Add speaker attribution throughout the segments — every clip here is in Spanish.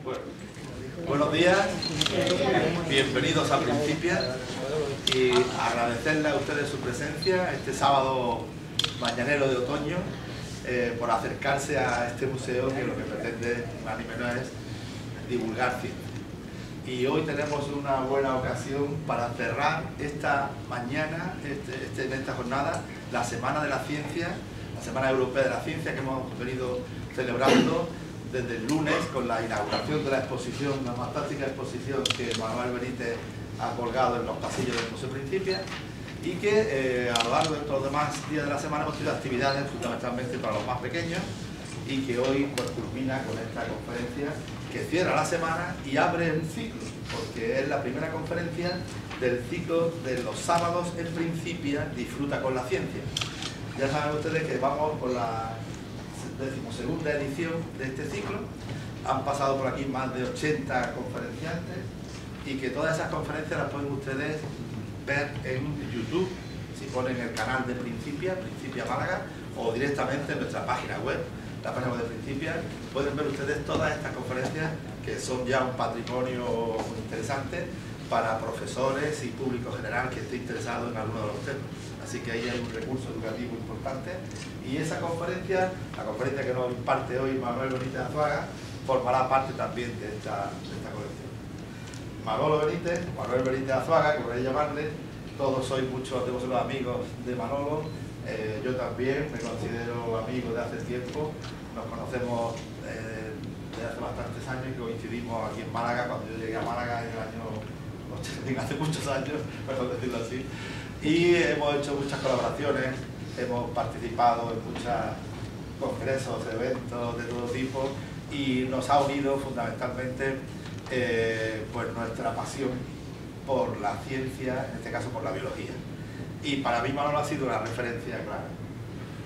Speaker 1: Bueno, buenos días, bienvenidos a Principia y agradecerle a ustedes su presencia este sábado mañanero de otoño por acercarse a este museo que lo que pretende, más ni menos, es divulgar ciencia. Y hoy tenemos una buena ocasión para cerrar esta mañana, en esta jornada, la Semana de la Ciencia, la Semana Europea de la Ciencia que hemos venido celebrando desde el lunes con la inauguración de la exposición, una fantástica exposición que Manuel Benítez ha colgado en los pasillos del Museo Principia, y que a lo largo de los demás días de la semana hemos tenido actividades fundamentalmente para los más pequeños, y que hoy pues culmina con esta conferencia que cierra la semana y abre un ciclo, porque es la primera conferencia del ciclo de los sábados en Principia Disfruta con la Ciencia. Ya saben ustedes que vamos con la 12ª edición de este ciclo. Han pasado por aquí más de 80 conferenciantes y que todas esas conferencias las pueden ustedes ver en YouTube, si ponen el canal de Principia Málaga, o directamente en nuestra página web, la página web de Principia. Pueden ver ustedes todas estas conferencias que son ya un patrimonio muy interesante para profesores y público general que esté interesado en alguno de los temas. Así que ahí hay un recurso educativo importante, y esa conferencia, la conferencia que nos imparte hoy Manuel Benítez Azuaga, formará parte también de esta colección. Manuel Benítez Azuaga, que podéis llamarle, todos sois muchos de vosotros amigos de Manolo, yo también me considero amigo de hace tiempo, nos conocemos desde hace bastantes años y coincidimos aquí en Málaga, cuando yo llegué a Málaga en el año 80, hace muchos años, mejor decirlo así. Y hemos hecho muchas colaboraciones, hemos participado en muchos congresos, eventos de todo tipo, y nos ha unido fundamentalmente pues nuestra pasión por la ciencia, en este caso por la biología. Y para mí Manolo ha sido una referencia clara.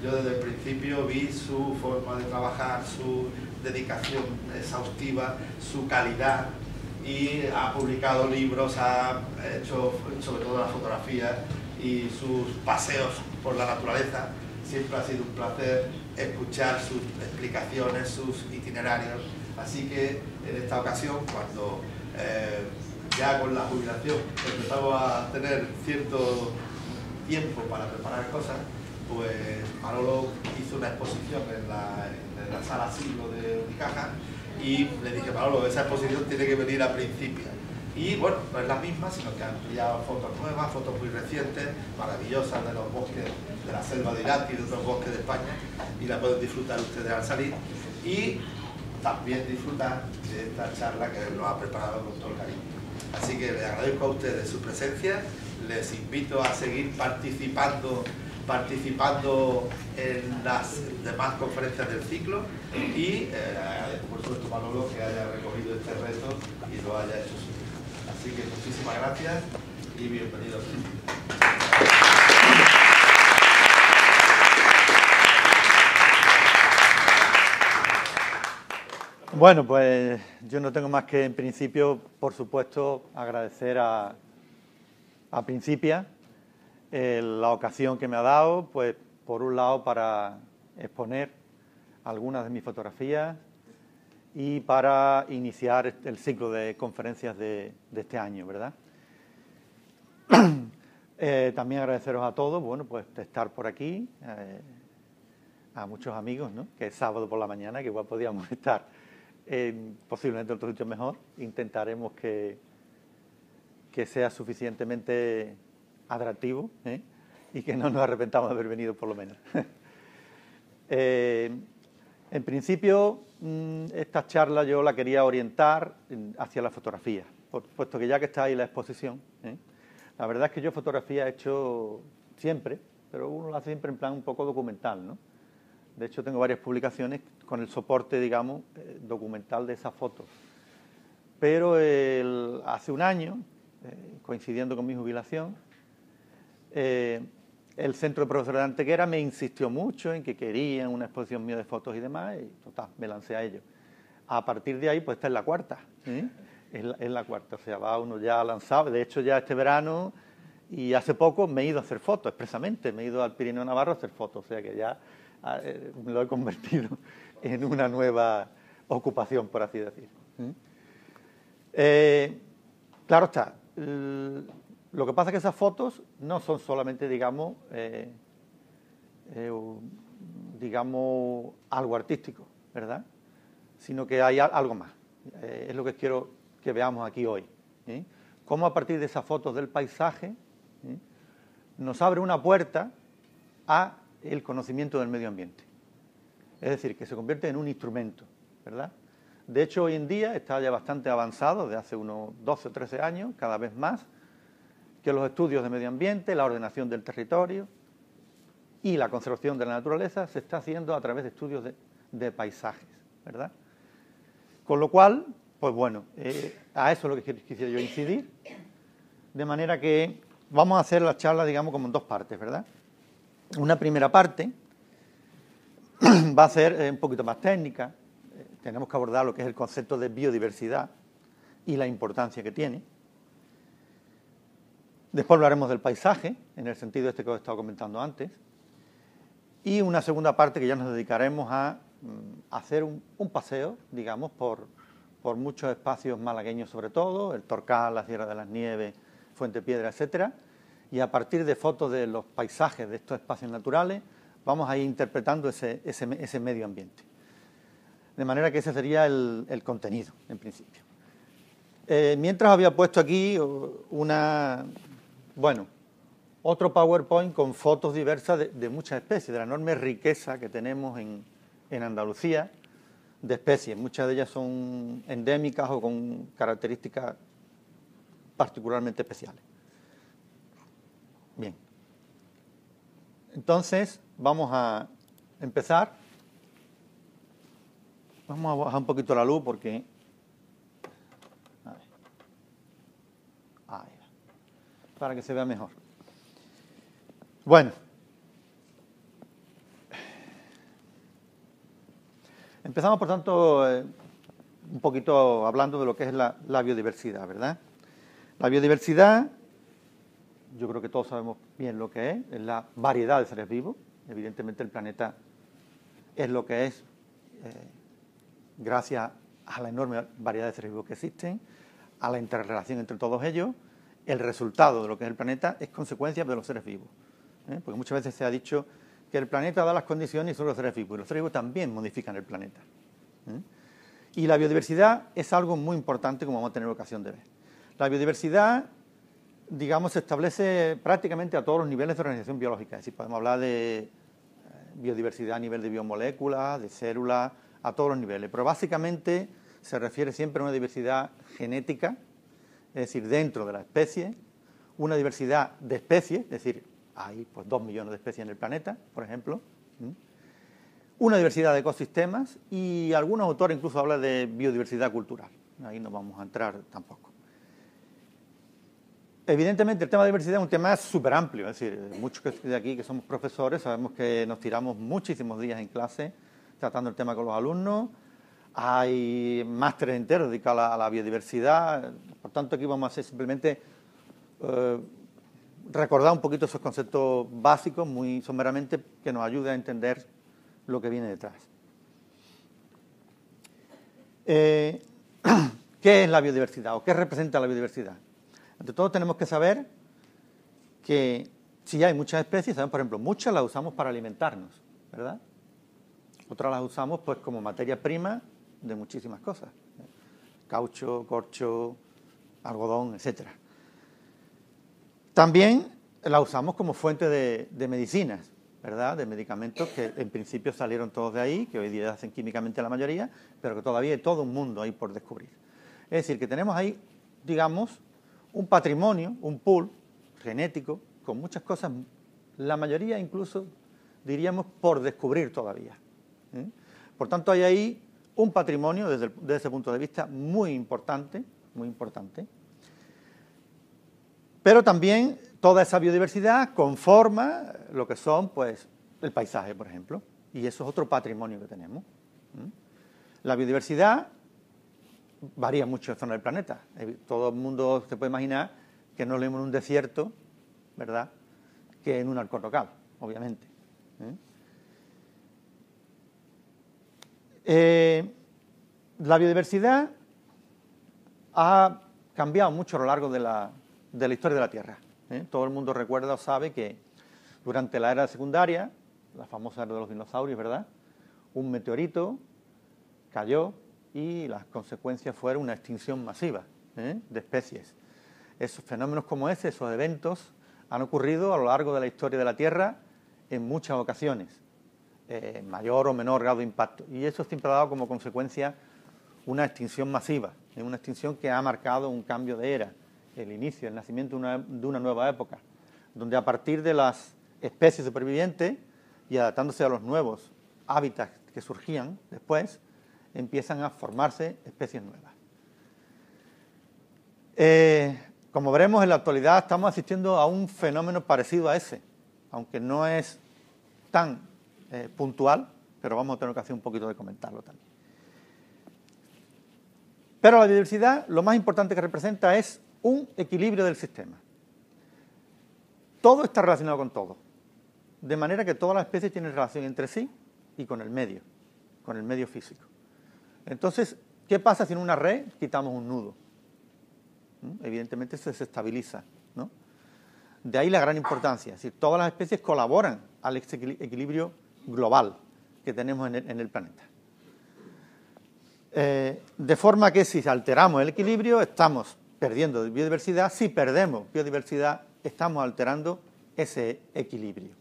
Speaker 1: Yo desde el principio vi su forma de trabajar, su dedicación exhaustiva, su calidad, y ha publicado libros, ha hecho sobre todo las fotografías y sus paseos por la naturaleza. Siempre ha sido un placer escuchar sus explicaciones, sus itinerarios. Así que en esta ocasión, cuando ya con la jubilación empezamos a tener cierto tiempo para preparar cosas, pues Manolo hizo una exposición en la sala Siglo de Unicaja, y le dije: Manolo, esa exposición tiene que venir a Principia. Y bueno, no es la misma, sino que ha ampliado fotos nuevas, fotos muy recientes, maravillosas, de los bosques de la selva de Irati y de otros bosques de España, y la pueden disfrutar ustedes al salir, y también disfrutar de esta charla que nos ha preparado con todo el cariño. Así que les agradezco a ustedes su presencia, les invito a seguir participando en las demás conferencias del ciclo, y agradezco por supuesto a Manolo que haya recogido este reto y lo haya hecho suyo. Así que muchísimas gracias y bienvenidos.
Speaker 2: Bueno, pues yo no tengo más que, en principio, por supuesto, agradecer a Principia la ocasión que me ha dado, pues por un lado para exponer algunas de mis fotografías y para iniciar el ciclo de conferencias de este año, ¿verdad? También agradeceros a todos, bueno, pues de estar por aquí, a muchos amigos, ¿no?, que es sábado por la mañana, que igual podíamos estar posiblemente en otro sitio mejor. Intentaremos que sea suficientemente atractivo, y que no nos arrepentamos de haber venido, por lo menos. En principio, esta charla yo la quería orientar hacia la fotografía, puesto que ya que está ahí la exposición, la verdad es que yo fotografía he hecho siempre, pero uno la hace siempre en plan un poco documental, ¿no? De hecho, tengo varias publicaciones con el soporte, digamos, documental de esas fotos. Pero hace un año, coincidiendo con mi jubilación, el Centro de Profesores de Antequera me insistió mucho en que querían una exposición mía de fotos y demás, y total, me lancé a ello. A partir de ahí, pues esta es la cuarta, es la cuarta, o sea, va uno ya lanzado. De hecho, ya este verano y hace poco me he ido a hacer fotos, expresamente, me he ido al Pirineo Navarro a hacer fotos, o sea que ya me lo he convertido en una nueva ocupación, por así decir. Claro está. Lo que pasa es que esas fotos no son solamente, digamos, algo artístico, ¿verdad? Sino que hay algo más. Es lo que quiero que veamos aquí hoy. Cómo a partir de esas fotos del paisaje nos abre una puerta a el conocimiento del medio ambiente. Es decir, que se convierte en un instrumento, ¿verdad? De hecho, hoy en día está ya bastante avanzado, desde hace unos 12 o 13 años, cada vez más, que los estudios de medio ambiente, la ordenación del territorio y la conservación de la naturaleza se está haciendo a través de estudios de paisajes, ¿verdad? Con lo cual, pues bueno, a eso es lo que quisiera yo incidir, de manera que vamos a hacer la charla, digamos, como en dos partes, ¿verdad? Una primera parte va a ser un poquito más técnica. Tenemos que abordar lo que es el concepto de biodiversidad y la importancia que tiene. Después hablaremos del paisaje, en el sentido este que os he estado comentando antes. Y una segunda parte que ya nos dedicaremos a hacer un paseo, digamos, por muchos espacios malagueños sobre todo, el Torcal, la Sierra de las Nieves, Fuente Piedra, etcétera. Y a partir de fotos de los paisajes de estos espacios naturales, vamos a ir interpretando ese medio ambiente. De manera que ese sería el contenido, en principio. Mientras había puesto aquí otro PowerPoint con fotos diversas de muchas especies, de la enorme riqueza que tenemos en Andalucía de especies. Muchas de ellas son endémicas o con características particularmente especiales. Bien. Entonces, vamos a empezar. Vamos a bajar un poquito la luz porque... Ahí va. Para que se vea mejor. Bueno. Empezamos, por tanto, un poquito hablando de lo que es la biodiversidad, ¿verdad? La biodiversidad, yo creo que todos sabemos bien lo que es la variedad de seres vivos. Evidentemente el planeta es lo que es gracias a la enorme variedad de seres vivos que existen, a la interrelación entre todos ellos. El resultado de lo que es el planeta es consecuencia de los seres vivos. Porque muchas veces se ha dicho que el planeta da las condiciones y son los seres vivos, y los seres vivos también modifican el planeta. Y la biodiversidad es algo muy importante, como vamos a tener ocasión de ver. La biodiversidad, digamos, se establece prácticamente a todos los niveles de organización biológica. Es decir, podemos hablar de biodiversidad a nivel de biomoléculas, de células, a todos los niveles. Pero básicamente se refiere siempre a una diversidad genética, es decir, dentro de la especie, una diversidad de especies, es decir, hay pues 2 millones de especies en el planeta, por ejemplo, una diversidad de ecosistemas y algunos autores incluso hablan de biodiversidad cultural. Ahí no vamos a entrar tampoco. Evidentemente el tema de diversidad es un tema súper amplio, es decir, muchos de aquí que somos profesores sabemos que nos tiramos muchísimos días en clase tratando el tema con los alumnos, hay másteres enteros dedicados a la biodiversidad, por tanto aquí vamos a hacer simplemente recordar un poquito esos conceptos básicos, muy someramente, que nos ayude a entender lo que viene detrás. ¿Qué es la biodiversidad o qué representa la biodiversidad? Ante todo tenemos que saber que si hay muchas especies, ¿saben? Por ejemplo, muchas las usamos para alimentarnos, ¿verdad? Otras las usamos pues como materia prima de muchísimas cosas. Caucho, corcho, algodón, etcétera. También la usamos como fuente de medicinas, ¿verdad? De medicamentos que en principio salieron todos de ahí, que hoy día hacen químicamente la mayoría, pero que todavía hay todo un mundo ahí por descubrir. Es decir, que tenemos ahí, digamos, un patrimonio, un pool genético, con muchas cosas, la mayoría incluso, diríamos, por descubrir todavía. Por tanto, hay ahí un patrimonio, desde ese punto de vista, muy importante, muy importante. Pero también toda esa biodiversidad conforma lo que son, pues, el paisaje, por ejemplo. Y eso es otro patrimonio que tenemos. La biodiversidad varía mucho en zona del planeta. Todo el mundo se puede imaginar que no lo mismo en un desierto, ¿verdad?, que en un alcornocal, obviamente. La biodiversidad ha cambiado mucho a lo largo de la historia de la Tierra. Todo el mundo recuerda o sabe que durante la era secundaria, la famosa era de los dinosaurios, ¿verdad?, un meteorito cayó y las consecuencias fueron una extinción masiva de especies. Esos fenómenos como esos eventos, han ocurrido a lo largo de la historia de la Tierra en muchas ocasiones, en mayor o menor grado de impacto. Y eso siempre ha dado como consecuencia una extinción masiva, una extinción que ha marcado un cambio de era, el inicio, el nacimiento de una nueva época, donde a partir de las especies supervivientes y adaptándose a los nuevos hábitats que surgían después, empiezan a formarse especies nuevas. Como veremos, en la actualidad estamos asistiendo a un fenómeno parecido a ese, aunque no es tan puntual, pero vamos a tener ocasión un poquito de comentarlo también. Pero la biodiversidad, lo más importante que representa es un equilibrio del sistema. Todo está relacionado con todo, de manera que todas las especies tienen relación entre sí y con el medio físico. Entonces, ¿qué pasa si en una red quitamos un nudo? Evidentemente se desestabiliza, ¿no? De ahí la gran importancia, es decir, todas las especies colaboran al equilibrio global que tenemos en el planeta. De forma que si alteramos el equilibrio, estamos perdiendo biodiversidad. Si perdemos biodiversidad, estamos alterando ese equilibrio.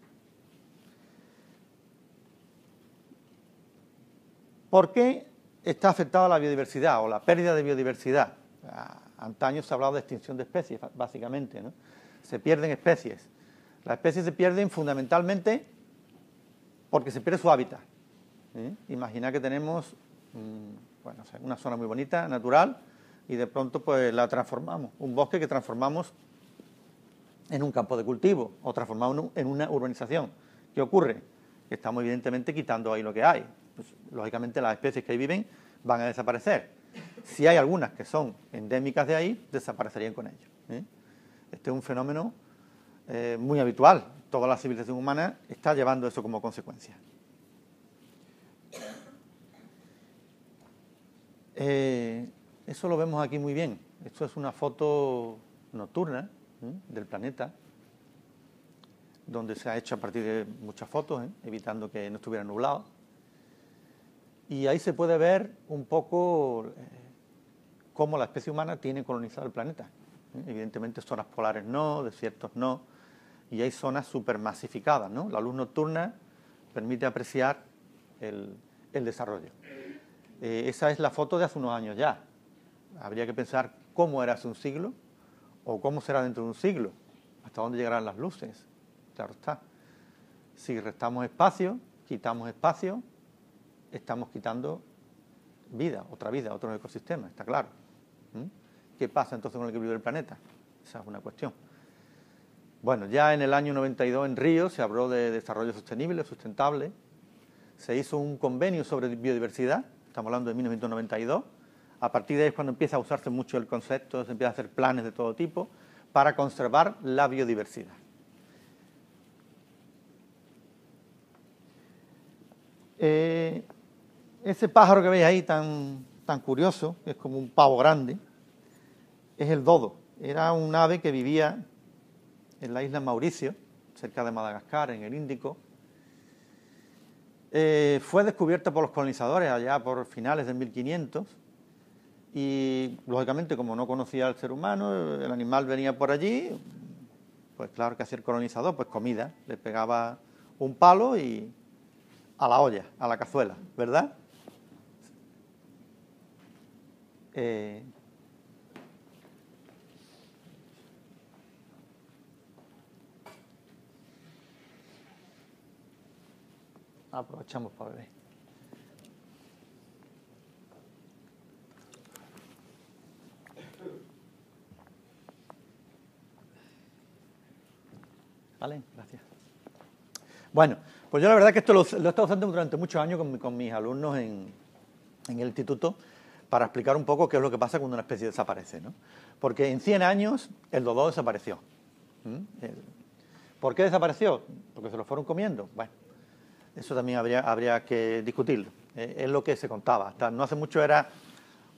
Speaker 2: ¿Por qué está afectada la biodiversidad o la pérdida de biodiversidad? Antaño se ha hablado de extinción de especies, básicamente, ¿no? Se pierden especies. Las especies se pierden fundamentalmente porque se pierde su hábitat. Imagina que tenemos una zona muy bonita, natural, y de pronto pues la transformamos, un bosque que transformamos en un campo de cultivo o transformamos en una urbanización. ¿Qué ocurre? Que estamos evidentemente quitando ahí lo que hay. Pues, lógicamente las especies que ahí viven van a desaparecer. Si hay algunas que son endémicas de ahí, desaparecerían con ello. Este es un fenómeno muy habitual. Toda la civilización humana está llevando eso como consecuencia. Eso lo vemos aquí muy bien. Esto es una foto nocturna del planeta, donde se ha hecho a partir de muchas fotos, evitando que no estuviera nublado. Y ahí se puede ver un poco cómo la especie humana tiene colonizado el planeta. Evidentemente zonas polares no, desiertos no, y hay zonas supermasificadas, ¿no? La luz nocturna permite apreciar el desarrollo. Esa es la foto de hace unos años ya. Habría que pensar cómo era hace un siglo o cómo será dentro de un siglo, hasta dónde llegarán las luces. Claro está. Si restamos espacio, quitamos espacio, estamos quitando vida, otro ecosistema, está claro. ¿Qué pasa entonces con el equilibrio del planeta? Esa es una cuestión. Bueno, ya en el año 92 en Río se habló de desarrollo sostenible, sustentable. Se hizo un convenio sobre biodiversidad, estamos hablando de 1992. A partir de ahí es cuando empieza a usarse mucho el concepto, se empieza a hacer planes de todo tipo para conservar la biodiversidad. Ese pájaro que veis ahí tan curioso, que es como un pavo grande, es el dodo. Era un ave que vivía en la isla Mauricio, cerca de Madagascar, en el Índico. Fue descubierta por los colonizadores allá por finales del 1500 y, lógicamente, como no conocía al ser humano, el animal venía por allí, pues claro que hacía el colonizador, pues comida, le pegaba un palo y a la olla, a la cazuela, ¿verdad? Aprovechamos para beber. Vale, gracias. Bueno, pues yo la verdad que esto lo he estado haciendo durante muchos años con mis alumnos en el instituto para explicar un poco qué es lo que pasa cuando una especie desaparece, ¿no? Porque en 100 años el dodo desapareció. ¿Por qué desapareció? Porque se lo fueron comiendo. Bueno, eso también habría que discutirlo. Es lo que se contaba. Hasta no hace mucho era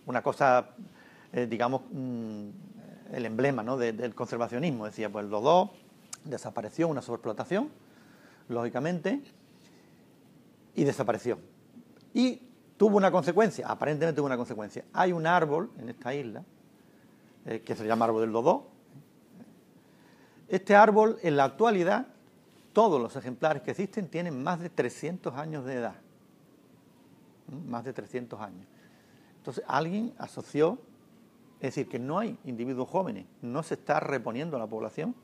Speaker 2: una cosa digamos, el emblema, ¿no?, del conservacionismo. Decía, pues el dodó desapareció, una sobreexplotación, lógicamente, y desapareció. Y tuvo una consecuencia, aparentemente tuvo una consecuencia. Hay un árbol en esta isla, que se llama árbol del dodó. Este árbol, en la actualidad, todos los ejemplares que existen tienen más de 300 años de edad. Más de 300 años. Entonces, alguien asoció, es decir, que no hay individuos jóvenes, no se está reponiendo la población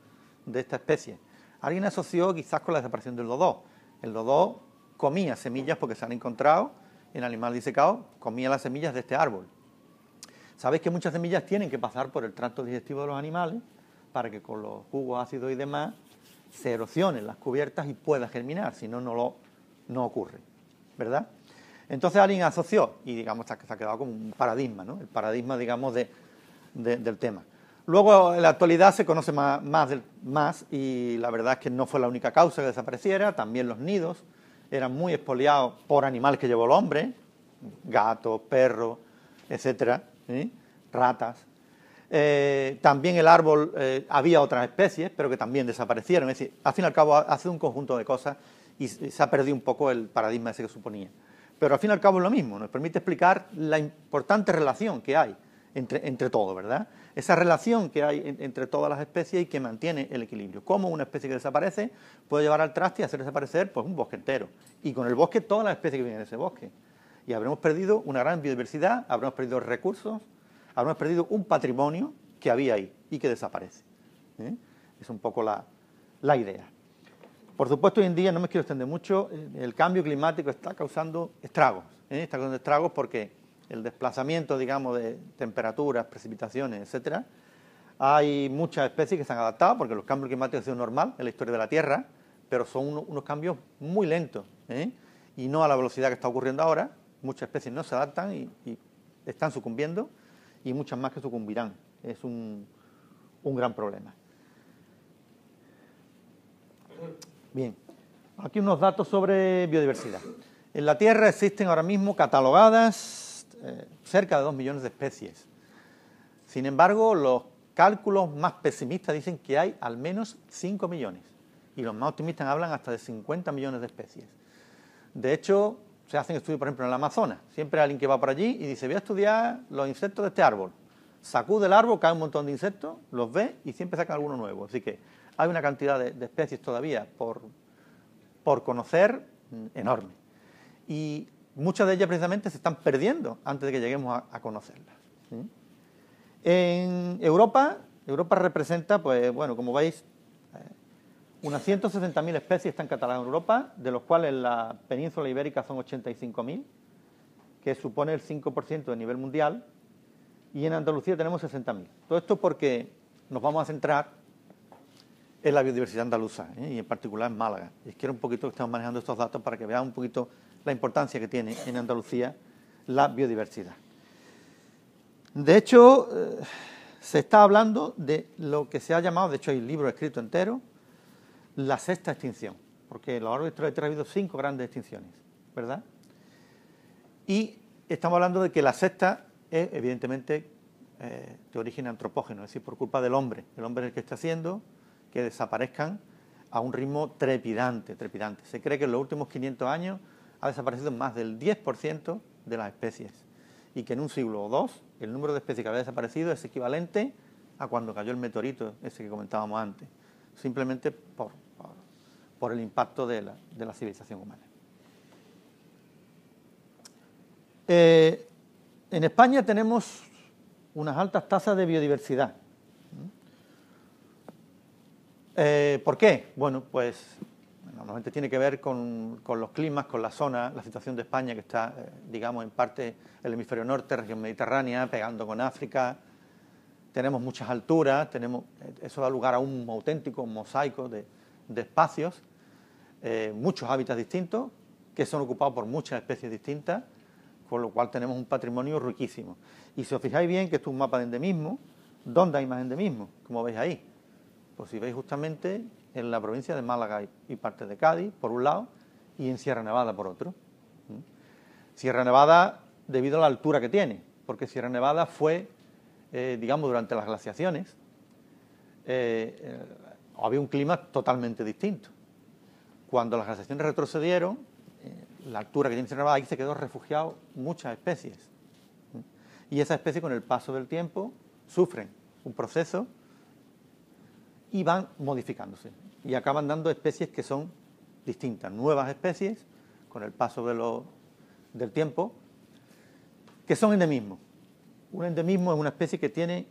Speaker 2: de esta especie. Alguien asoció quizás con la desaparición del dodó. El dodó comía semillas porque se han encontrado en animales disecados, comía las semillas de este árbol. Sabéis que muchas semillas tienen que pasar por el tracto digestivo de los animales para que con los jugos ácidos y demás se erosionen las cubiertas y pueda germinar, si no, no ocurre, ¿verdad? Entonces alguien asoció, y digamos se ha quedado como un paradigma, ¿no? El paradigma, digamos, del tema. Luego, en la actualidad se conoce más, y la verdad es que no fue la única causa que desapareciera. También los nidos eran muy expoliados por animales que llevó el hombre, gatos, perros, etcétera, ratas. También el árbol, había otras especies, pero que también desaparecieron. Es decir, al fin y al cabo ha sido un conjunto de cosas y se ha perdido un poco el paradigma ese que suponía. Pero al fin y al cabo es lo mismo, nos permite explicar la importante relación que hay entre todo, ¿verdad? Esa relación que hay entre todas las especies y que mantiene el equilibrio. Cómo una especie que desaparece puede llevar al traste y hacer desaparecer pues, un bosque entero. Y con el bosque todas las especies que vienen de ese bosque. Y habremos perdido una gran biodiversidad, habremos perdido recursos, habremos perdido un patrimonio que había ahí y que desaparece. Es un poco la idea. Por supuesto, hoy en día, no me quiero extender mucho, el cambio climático está causando estragos. Está causando estragos porque el desplazamiento, digamos, de temperaturas, precipitaciones, etcétera. Hay muchas especies que se han adaptado porque los cambios climáticos han sido normal en la historia de la Tierra, pero son unos cambios muy lentos, y no a la velocidad que está ocurriendo ahora. Muchas especies no se adaptan y están sucumbiendo, y muchas más que sucumbirán. Es un gran problema. Bien, aquí unos datos sobre biodiversidad. En la Tierra existen ahora mismo catalogadas cerca de 2 millones de especies. Sin embargo, los cálculos más pesimistas dicen que hay al menos 5 millones. Y los más optimistas hablan hasta de 50 millones de especies. De hecho, se hacen estudios, por ejemplo, en el Amazonas. Siempre hay alguien que va por allí y dice, voy a estudiar los insectos de este árbol. Sacude el árbol, cae un montón de insectos, los ve y siempre sacan alguno nuevo. Así que hay una cantidad de especies todavía por conocer enorme. Y muchas de ellas precisamente se están perdiendo antes de que lleguemos a conocerlas. En Europa representa, pues bueno, como veis, unas 160.000 especies están catalogadas en Europa, de los cuales en la península ibérica son 85.000, que supone el 5% del nivel mundial, y en Andalucía tenemos 60.000. Todo esto porque nos vamos a centrar en la biodiversidad andaluza, y en particular en Málaga. Y quiero un poquito que estemos manejando estos datos para que vean un poquito la importancia que tiene en Andalucía la biodiversidad. De hecho, se está hablando de lo que se ha llamado, de hecho hay un libro escrito entero, la sexta extinción, porque a lo largo de la historia de la Tierra ha habido 5 grandes extinciones, ¿verdad? Y estamos hablando de que la sexta es, evidentemente, de origen antropógeno, es decir, por culpa del hombre. El hombre es el que está haciendo que desaparezcan a un ritmo trepidante. Se cree que en los últimos 500 años ha desaparecido más del 10% de las especies y que en un siglo o dos el número de especies que había desaparecido es equivalente a cuando cayó el meteorito ese que comentábamos antes, simplemente por el impacto de la civilización humana. En España tenemos unas altas tasas de biodiversidad. ¿Por qué? Bueno, pues normalmente tiene que ver con los climas, con la zona, la situación de España que está, digamos, en parte el hemisferio norte, región mediterránea, pegando con África. Tenemos muchas alturas, eso da lugar a un auténtico mosaico de espacios, muchos hábitats distintos que son ocupados por muchas especies distintas, con lo cual tenemos un patrimonio riquísimo. Y si os fijáis bien que esto es un mapa de endemismo, ¿dónde hay más endemismo? Como veis ahí. Pues si veis justamente en la provincia de Málaga y parte de Cádiz, por un lado, y en Sierra Nevada, por otro. Sierra Nevada, debido a la altura que tiene, porque Sierra Nevada fue digamos, durante las glaciaciones, había un clima totalmente distinto. Cuando las glaciaciones retrocedieron, la altura que tiene Sierra Nevada, ahí se quedó refugiado muchas especies. Y esas especies, con el paso del tiempo, sufren un proceso y van modificándose. Y acaban dando especies que son distintas, nuevas especies, con el paso del tiempo, que son endemismos. Un endemismo es una especie que tiene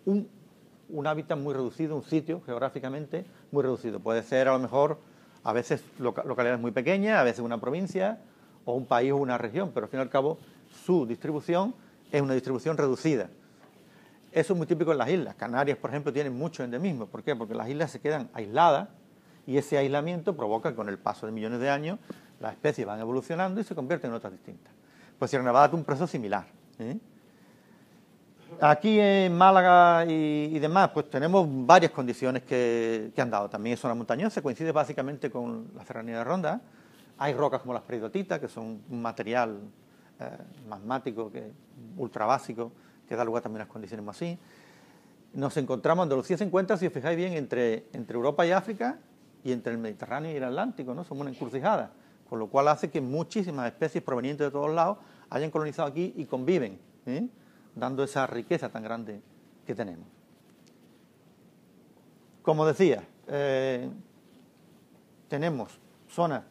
Speaker 2: un hábitat muy reducido, un sitio geográficamente muy reducido. Puede ser, a lo mejor, a veces localidades muy pequeñas, a veces una provincia, o un país o una región, pero al fin y al cabo su distribución es una distribución reducida. Eso es muy típico en las islas. Canarias, por ejemplo, tienen mucho endemismo. ¿Por qué? Porque las islas se quedan aisladas y ese aislamiento provoca que con el paso de millones de años las especies van evolucionando y se convierten en otras distintas. Pues Sierra Nevada tiene un proceso similar. Aquí en Málaga y demás, pues tenemos varias condiciones que han dado. También es zona montañosa, coincide básicamente con la serranía de Ronda. Hay rocas como las peridotitas, que son un material magmático, ultra básico, que da lugar también a las condiciones más así. Nos encontramos, Andalucía se encuentra, si os fijáis bien, entre Europa y África y entre el Mediterráneo y el Atlántico, ¿no? Somos una encrucijada, con lo cual hace que muchísimas especies provenientes de todos lados hayan colonizado aquí y conviven, dando esa riqueza tan grande que tenemos. Como decía, tenemos zonas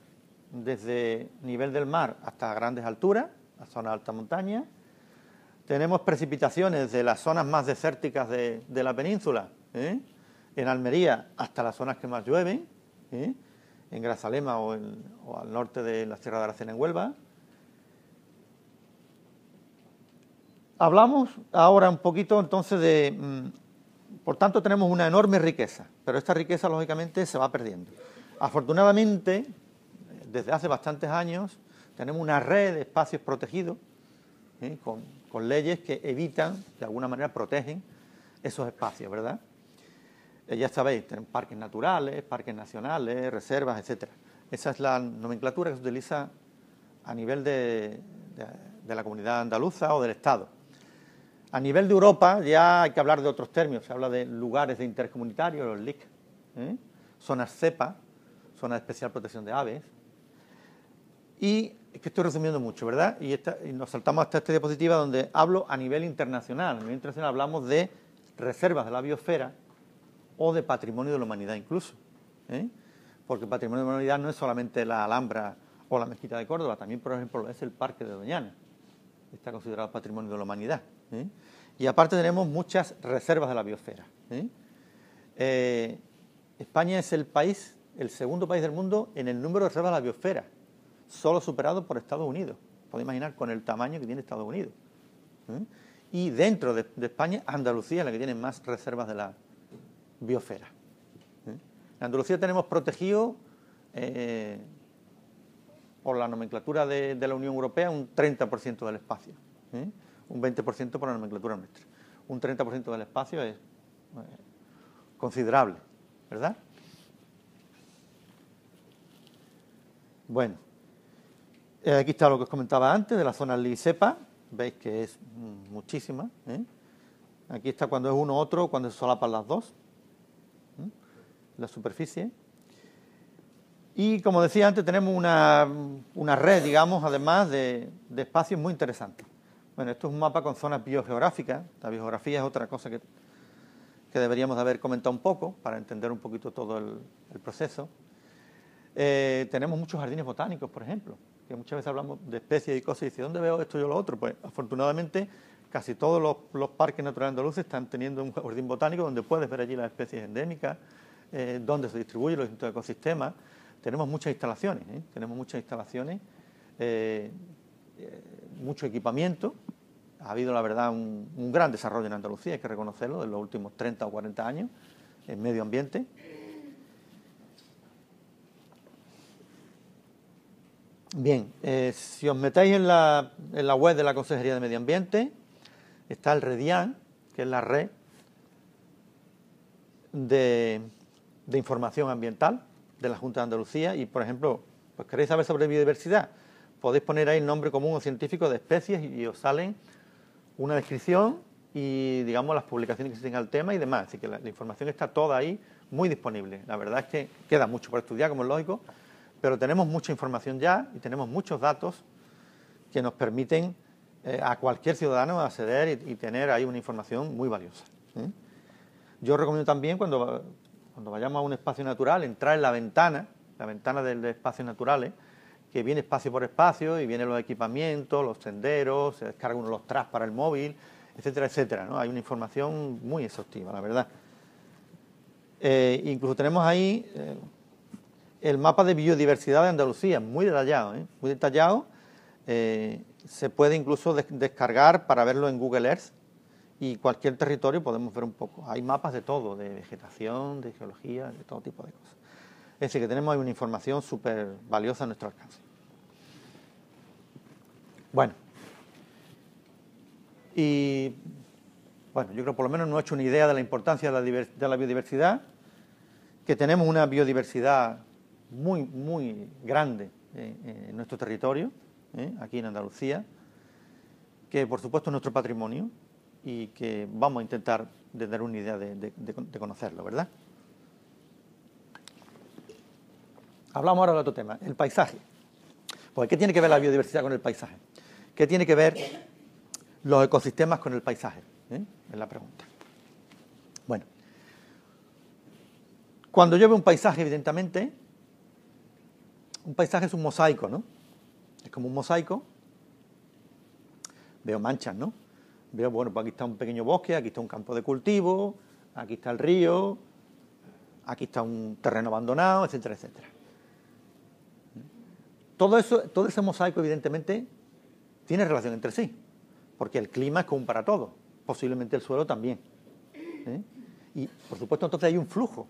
Speaker 2: desde nivel del mar hasta grandes alturas, la zona de alta montaña. Tenemos precipitaciones de las zonas más desérticas de la península, en Almería, hasta las zonas que más llueven, en Grazalema o al norte de la Sierra de Aracena en Huelva. Hablamos ahora un poquito entonces por tanto tenemos una enorme riqueza, pero esta riqueza lógicamente se va perdiendo. Afortunadamente, desde hace bastantes años, tenemos una red de espacios protegidos, con leyes que evitan, de alguna manera protegen esos espacios, ¿verdad? Ya sabéis, tenemos parques naturales, parques nacionales, reservas, etcétera. Esa es la nomenclatura que se utiliza a nivel de la comunidad andaluza o del Estado. A nivel de Europa ya hay que hablar de otros términos, se habla de lugares de interés comunitario, los LIC, zonas CEPA, zonas de especial protección de aves. Y es que estoy resumiendo mucho, ¿verdad? Y nos saltamos hasta esta diapositiva donde hablo a nivel internacional. A nivel internacional hablamos de reservas de la biosfera o de patrimonio de la humanidad incluso. Porque patrimonio de la humanidad no es solamente la Alhambra o la Mezquita de Córdoba, también, por ejemplo, es el Parque de Doñana. Está considerado patrimonio de la humanidad. Y aparte tenemos muchas reservas de la biosfera. España es el segundo país del mundo en el número de reservas de la biosfera, solo superado por Estados Unidos. Podéis imaginar con el tamaño que tiene Estados Unidos. Y dentro de España, Andalucía es la que tiene más reservas de la biosfera. En Andalucía tenemos protegido, por la nomenclatura de la Unión Europea, un 30% del espacio. Un 20% por la nomenclatura nuestra. Un 30% del espacio es considerable, ¿verdad? Bueno, aquí está lo que os comentaba antes de la zona LICEPA. Veis que es muchísima. Aquí está cuando es uno otro, cuando se solapan las dos. La superficie. Y como decía antes, tenemos una red, digamos, además de espacios muy interesantes. Bueno, esto es un mapa con zonas biogeográficas. La biogeografía es otra cosa que deberíamos de haber comentado un poco para entender un poquito todo el proceso. Tenemos muchos jardines botánicos, por ejemplo, que muchas veces hablamos de especies y cosas y dicen, ¿dónde veo esto yo lo otro? Pues afortunadamente casi todos los parques naturales andaluces están teniendo un jardín botánico donde puedes ver allí las especies endémicas, donde se distribuyen los distintos ecosistemas. Tenemos muchas instalaciones, mucho equipamiento. Ha habido, la verdad, un gran desarrollo en Andalucía, hay que reconocerlo, en los últimos 30 o 40 años, en medio ambiente. Bien, si os metéis en la web de la Consejería de Medio Ambiente, está el REDIAN, que es la red de información ambiental de la Junta de Andalucía, y, por ejemplo, pues queréis saber sobre biodiversidad, podéis poner ahí el nombre común o científico de especies y os salen una descripción y, digamos, las publicaciones que se tengan al tema y demás. Así que la información está toda ahí, muy disponible. La verdad es que queda mucho por estudiar, como es lógico, pero tenemos mucha información ya y tenemos muchos datos que nos permiten a cualquier ciudadano acceder y tener ahí una información muy valiosa. Yo recomiendo también, cuando vayamos a un espacio natural, entrar en la ventana de espacios naturales, que viene espacio por espacio y vienen los equipamientos, los senderos, se descargan uno los tracks para el móvil, etcétera, etcétera, ¿no? Hay una información muy exhaustiva, la verdad. Incluso tenemos ahí el mapa de biodiversidad de Andalucía, muy detallado, muy detallado. Se puede incluso descargar para verlo en Google Earth, y cualquier territorio podemos ver un poco. Hay mapas de todo, de vegetación, de geología, de todo tipo de cosas. Es decir, que tenemos ahí una información súper valiosa a nuestro alcance. Bueno, y bueno, yo creo que por lo menos nos ha hecho una idea de la importancia de la biodiversidad, que tenemos una biodiversidad muy, muy grande en nuestro territorio, aquí en Andalucía, que por supuesto es nuestro patrimonio y que vamos a intentar tener una idea de conocerlo, ¿verdad? Hablamos ahora de otro tema, el paisaje. Pues, ¿qué tiene que ver la biodiversidad con el paisaje? ¿Qué tiene que ver los ecosistemas con el paisaje? Es la pregunta. Bueno, cuando yo veo un paisaje, evidentemente, un paisaje es un mosaico, ¿no? Es como un mosaico. Veo manchas, ¿no? Veo, bueno, pues aquí está un pequeño bosque, aquí está un campo de cultivo, aquí está el río, aquí está un terreno abandonado, etcétera, etcétera. Todo ese mosaico, evidentemente, tiene relación entre sí, porque el clima es común para todo, posiblemente el suelo también. Y, por supuesto, entonces hay un flujo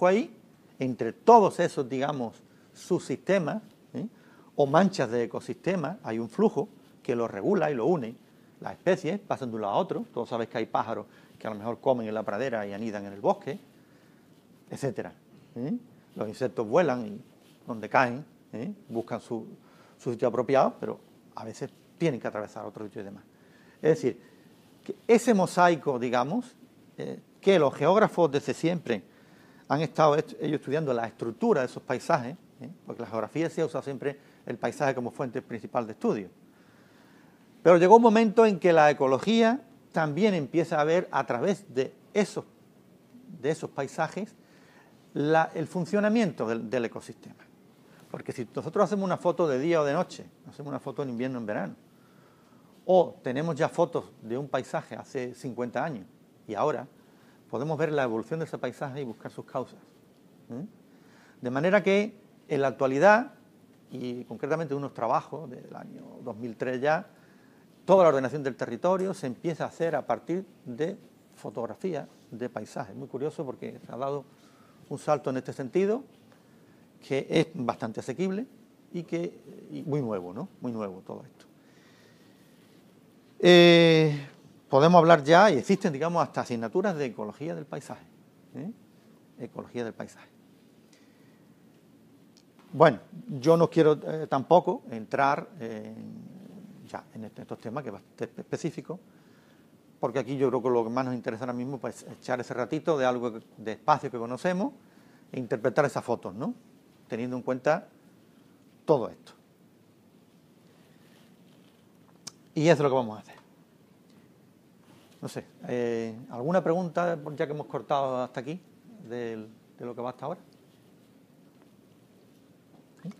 Speaker 2: ahí entre todos esos, digamos, subsistemas o manchas de ecosistemas, hay un flujo que lo regula y lo une. Las especies pasan de un lado a otro, todos sabéis que hay pájaros que a lo mejor comen en la pradera y anidan en el bosque, etcétera. Los insectos vuelan y donde caen, buscan su sitio apropiado, pero a veces tienen que atravesar otro sitio y demás. Es decir, que ese mosaico, digamos, que los geógrafos desde siempre han estado ellos estudiando la estructura de esos paisajes, porque la geografía se ha usado siempre el paisaje como fuente principal de estudio. Pero llegó un momento en que la ecología también empieza a ver a través de esos paisajes el funcionamiento del ecosistema. Porque si nosotros hacemos una foto de día o de noche, hacemos una foto en invierno o en verano, o tenemos ya fotos de un paisaje hace 50 años y ahora, podemos ver la evolución de ese paisaje y buscar sus causas. De manera que en la actualidad, y concretamente unos trabajos del año 2003 ya, toda la ordenación del territorio se empieza a hacer a partir de fotografías de paisajes. Muy curioso porque se ha dado un salto en este sentido, que es bastante asequible y muy nuevo, ¿no? Muy nuevo todo esto. Podemos hablar ya, y existen, digamos, hasta asignaturas de ecología del paisaje. Ecología del paisaje. Bueno, yo no quiero tampoco entrar ya en estos temas, que es bastante específico, porque aquí yo creo que lo que más nos interesa ahora mismo es echar ese ratito de algo de espacio que conocemos e interpretar esas fotos, ¿no? Teniendo en cuenta todo esto. Y eso es lo que vamos a hacer. No sé, ¿alguna pregunta, ya que hemos cortado hasta aquí, de lo que va hasta ahora? ¿Sí?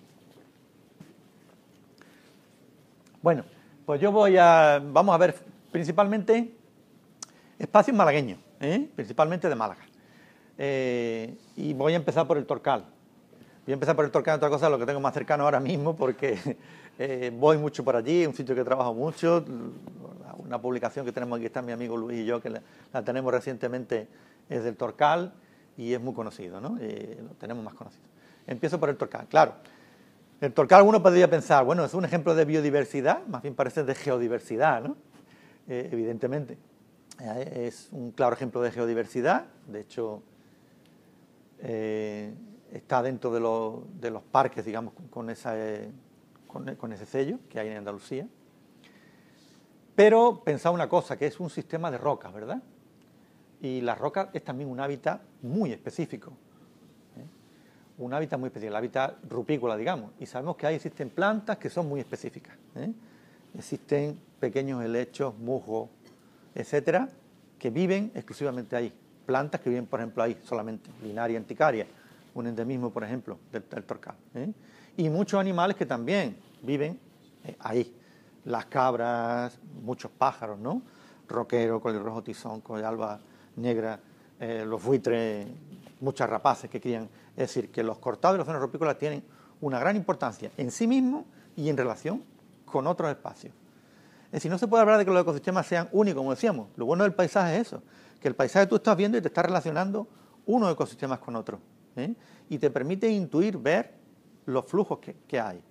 Speaker 2: Bueno, pues vamos a ver principalmente espacios malagueños, principalmente de Málaga. Y voy a empezar por el Torcal. Otra cosa, lo que tengo más cercano ahora mismo, porque voy mucho por allí, es un sitio que trabajo mucho. Una publicación que tenemos aquí, está mi amigo Luis y yo, que la tenemos recientemente, es del Torcal y es muy conocido, ¿no? Lo tenemos más conocido. Empiezo por el Torcal. Claro, el Torcal uno podría pensar, bueno, es un ejemplo de biodiversidad, más bien parece de geodiversidad, ¿no? Evidentemente. Es un claro ejemplo de geodiversidad, de hecho está dentro de los parques, digamos, con ese sello que hay en Andalucía. Pero pensad una cosa, que es un sistema de rocas, ¿verdad? Y la roca es también un hábitat muy específico. Un hábitat muy específico, el hábitat rupícola, digamos. Y sabemos que ahí existen plantas que son muy específicas. Existen pequeños helechos, musgos, etcétera, que viven exclusivamente ahí. Plantas que viven, por ejemplo, ahí solamente. Linaria anticaria, un endemismo, por ejemplo, del Torcal. Y muchos animales que también viven ahí. Las cabras, muchos pájaros, ¿no? Roquero, colirrojo tizón, colalba negra, los buitres, muchas rapaces que crían. Es decir, que los cortados de las zonas rupícolas tienen una gran importancia en sí mismos y en relación con otros espacios. Es decir, no se puede hablar de que los ecosistemas sean únicos, como decíamos. Lo bueno del paisaje es eso, que el paisaje tú estás viendo y te estás relacionando unos ecosistemas con otros. Y te permite intuir, ver los flujos que hay.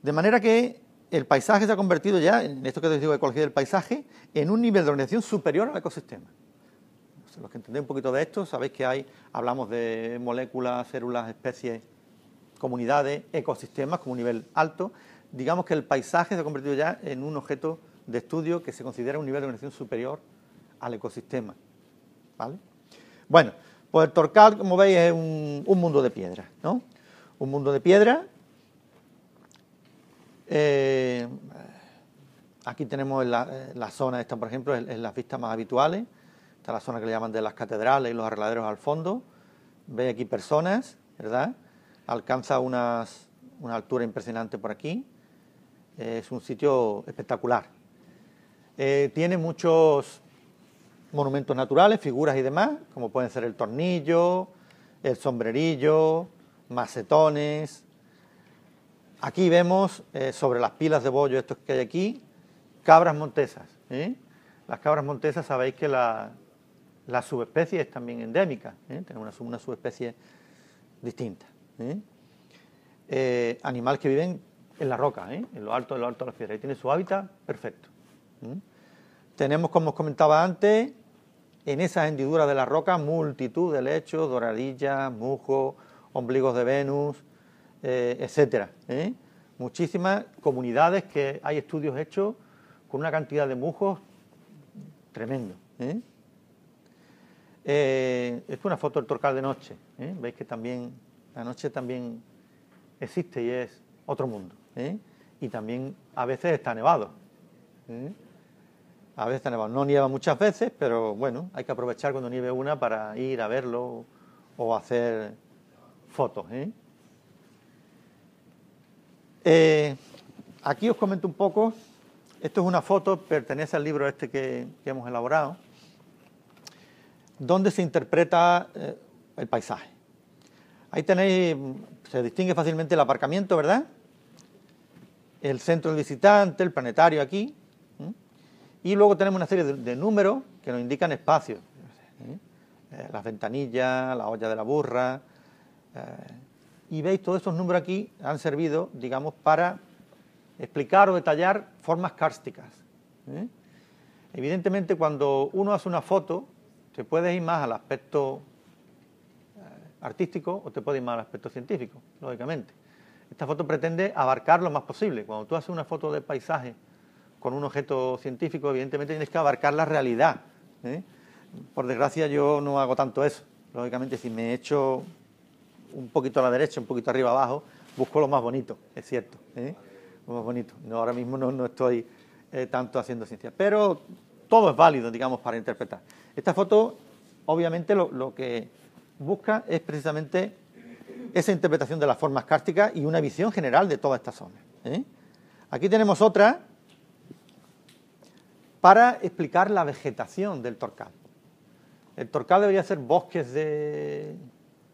Speaker 2: De manera que el paisaje se ha convertido ya, en esto que te digo de ecología del paisaje, en un nivel de organización superior al ecosistema. Los que entendéis un poquito de esto, sabéis que hablamos de moléculas, células, especies, comunidades, ecosistemas como un nivel alto. Digamos que el paisaje se ha convertido ya en un objeto de estudio que se considera un nivel de organización superior al ecosistema. ¿Vale? Bueno, pues el Torcal, como veis, es un mundo de piedra, ¿no? Un mundo de piedra. Aquí tenemos la zona esta, por ejemplo, en las vistas más habituales. Está la zona que le llaman de las catedrales y los arreladeros al fondo. Veis aquí personas, ¿verdad? Alcanza una altura impresionante por aquí. Es un sitio espectacular. Tiene muchos monumentos naturales, figuras y demás, como pueden ser el tornillo, el sombrerillo, macetones. Aquí vemos, sobre las pilas de bollo estos que hay aquí, cabras montesas. Las cabras montesas, sabéis que la subespecie es también endémica, tenemos una subespecie distinta. Animales que viven en la roca, en lo alto de las piedras, y tiene su hábitat perfecto. Tenemos, como os comentaba antes, en esas hendiduras de la roca, multitud de helechos, doradillas, musgos, ombligos de Venus, etcétera. Muchísimas comunidades que hay estudios hechos con una cantidad de musgos tremendo. Esto es una foto del Torcal de noche. Veis que también la noche también existe y es otro mundo. Y también a veces está nevado. A veces está nevado. No nieva muchas veces, pero bueno, hay que aprovechar cuando nieve una para ir a verlo o hacer fotos. Aquí os comento un poco. Esto es una foto, pertenece al libro este que hemos elaborado, donde se interpreta el paisaje. Ahí tenéis, se distingue fácilmente el aparcamiento, ¿verdad? El centro del visitante, el planetario aquí. Y luego tenemos una serie de números que nos indican espacios. Las ventanillas, la olla de la burra. Y veis, todos esos números aquí han servido, digamos, para explicar o detallar formas kársticas. Evidentemente, cuando uno hace una foto, te puedes ir más al aspecto artístico o te puedes ir más al aspecto científico, lógicamente. Esta foto pretende abarcar lo más posible. Cuando tú haces una foto de paisaje con un objeto científico, evidentemente tienes que abarcar la realidad. Por desgracia, yo no hago tanto eso. Lógicamente, si me echo un poquito a la derecha, un poquito arriba abajo, busco lo más bonito, es cierto. Lo más bonito. No, ahora mismo no estoy tanto haciendo ciencia. Pero todo es válido, digamos, para interpretar. Esta foto, obviamente, lo que busca es precisamente esa interpretación de las formas kársticas y una visión general de toda esta zona. Aquí tenemos otra para explicar la vegetación del Torcal. El Torcal debería ser bosques de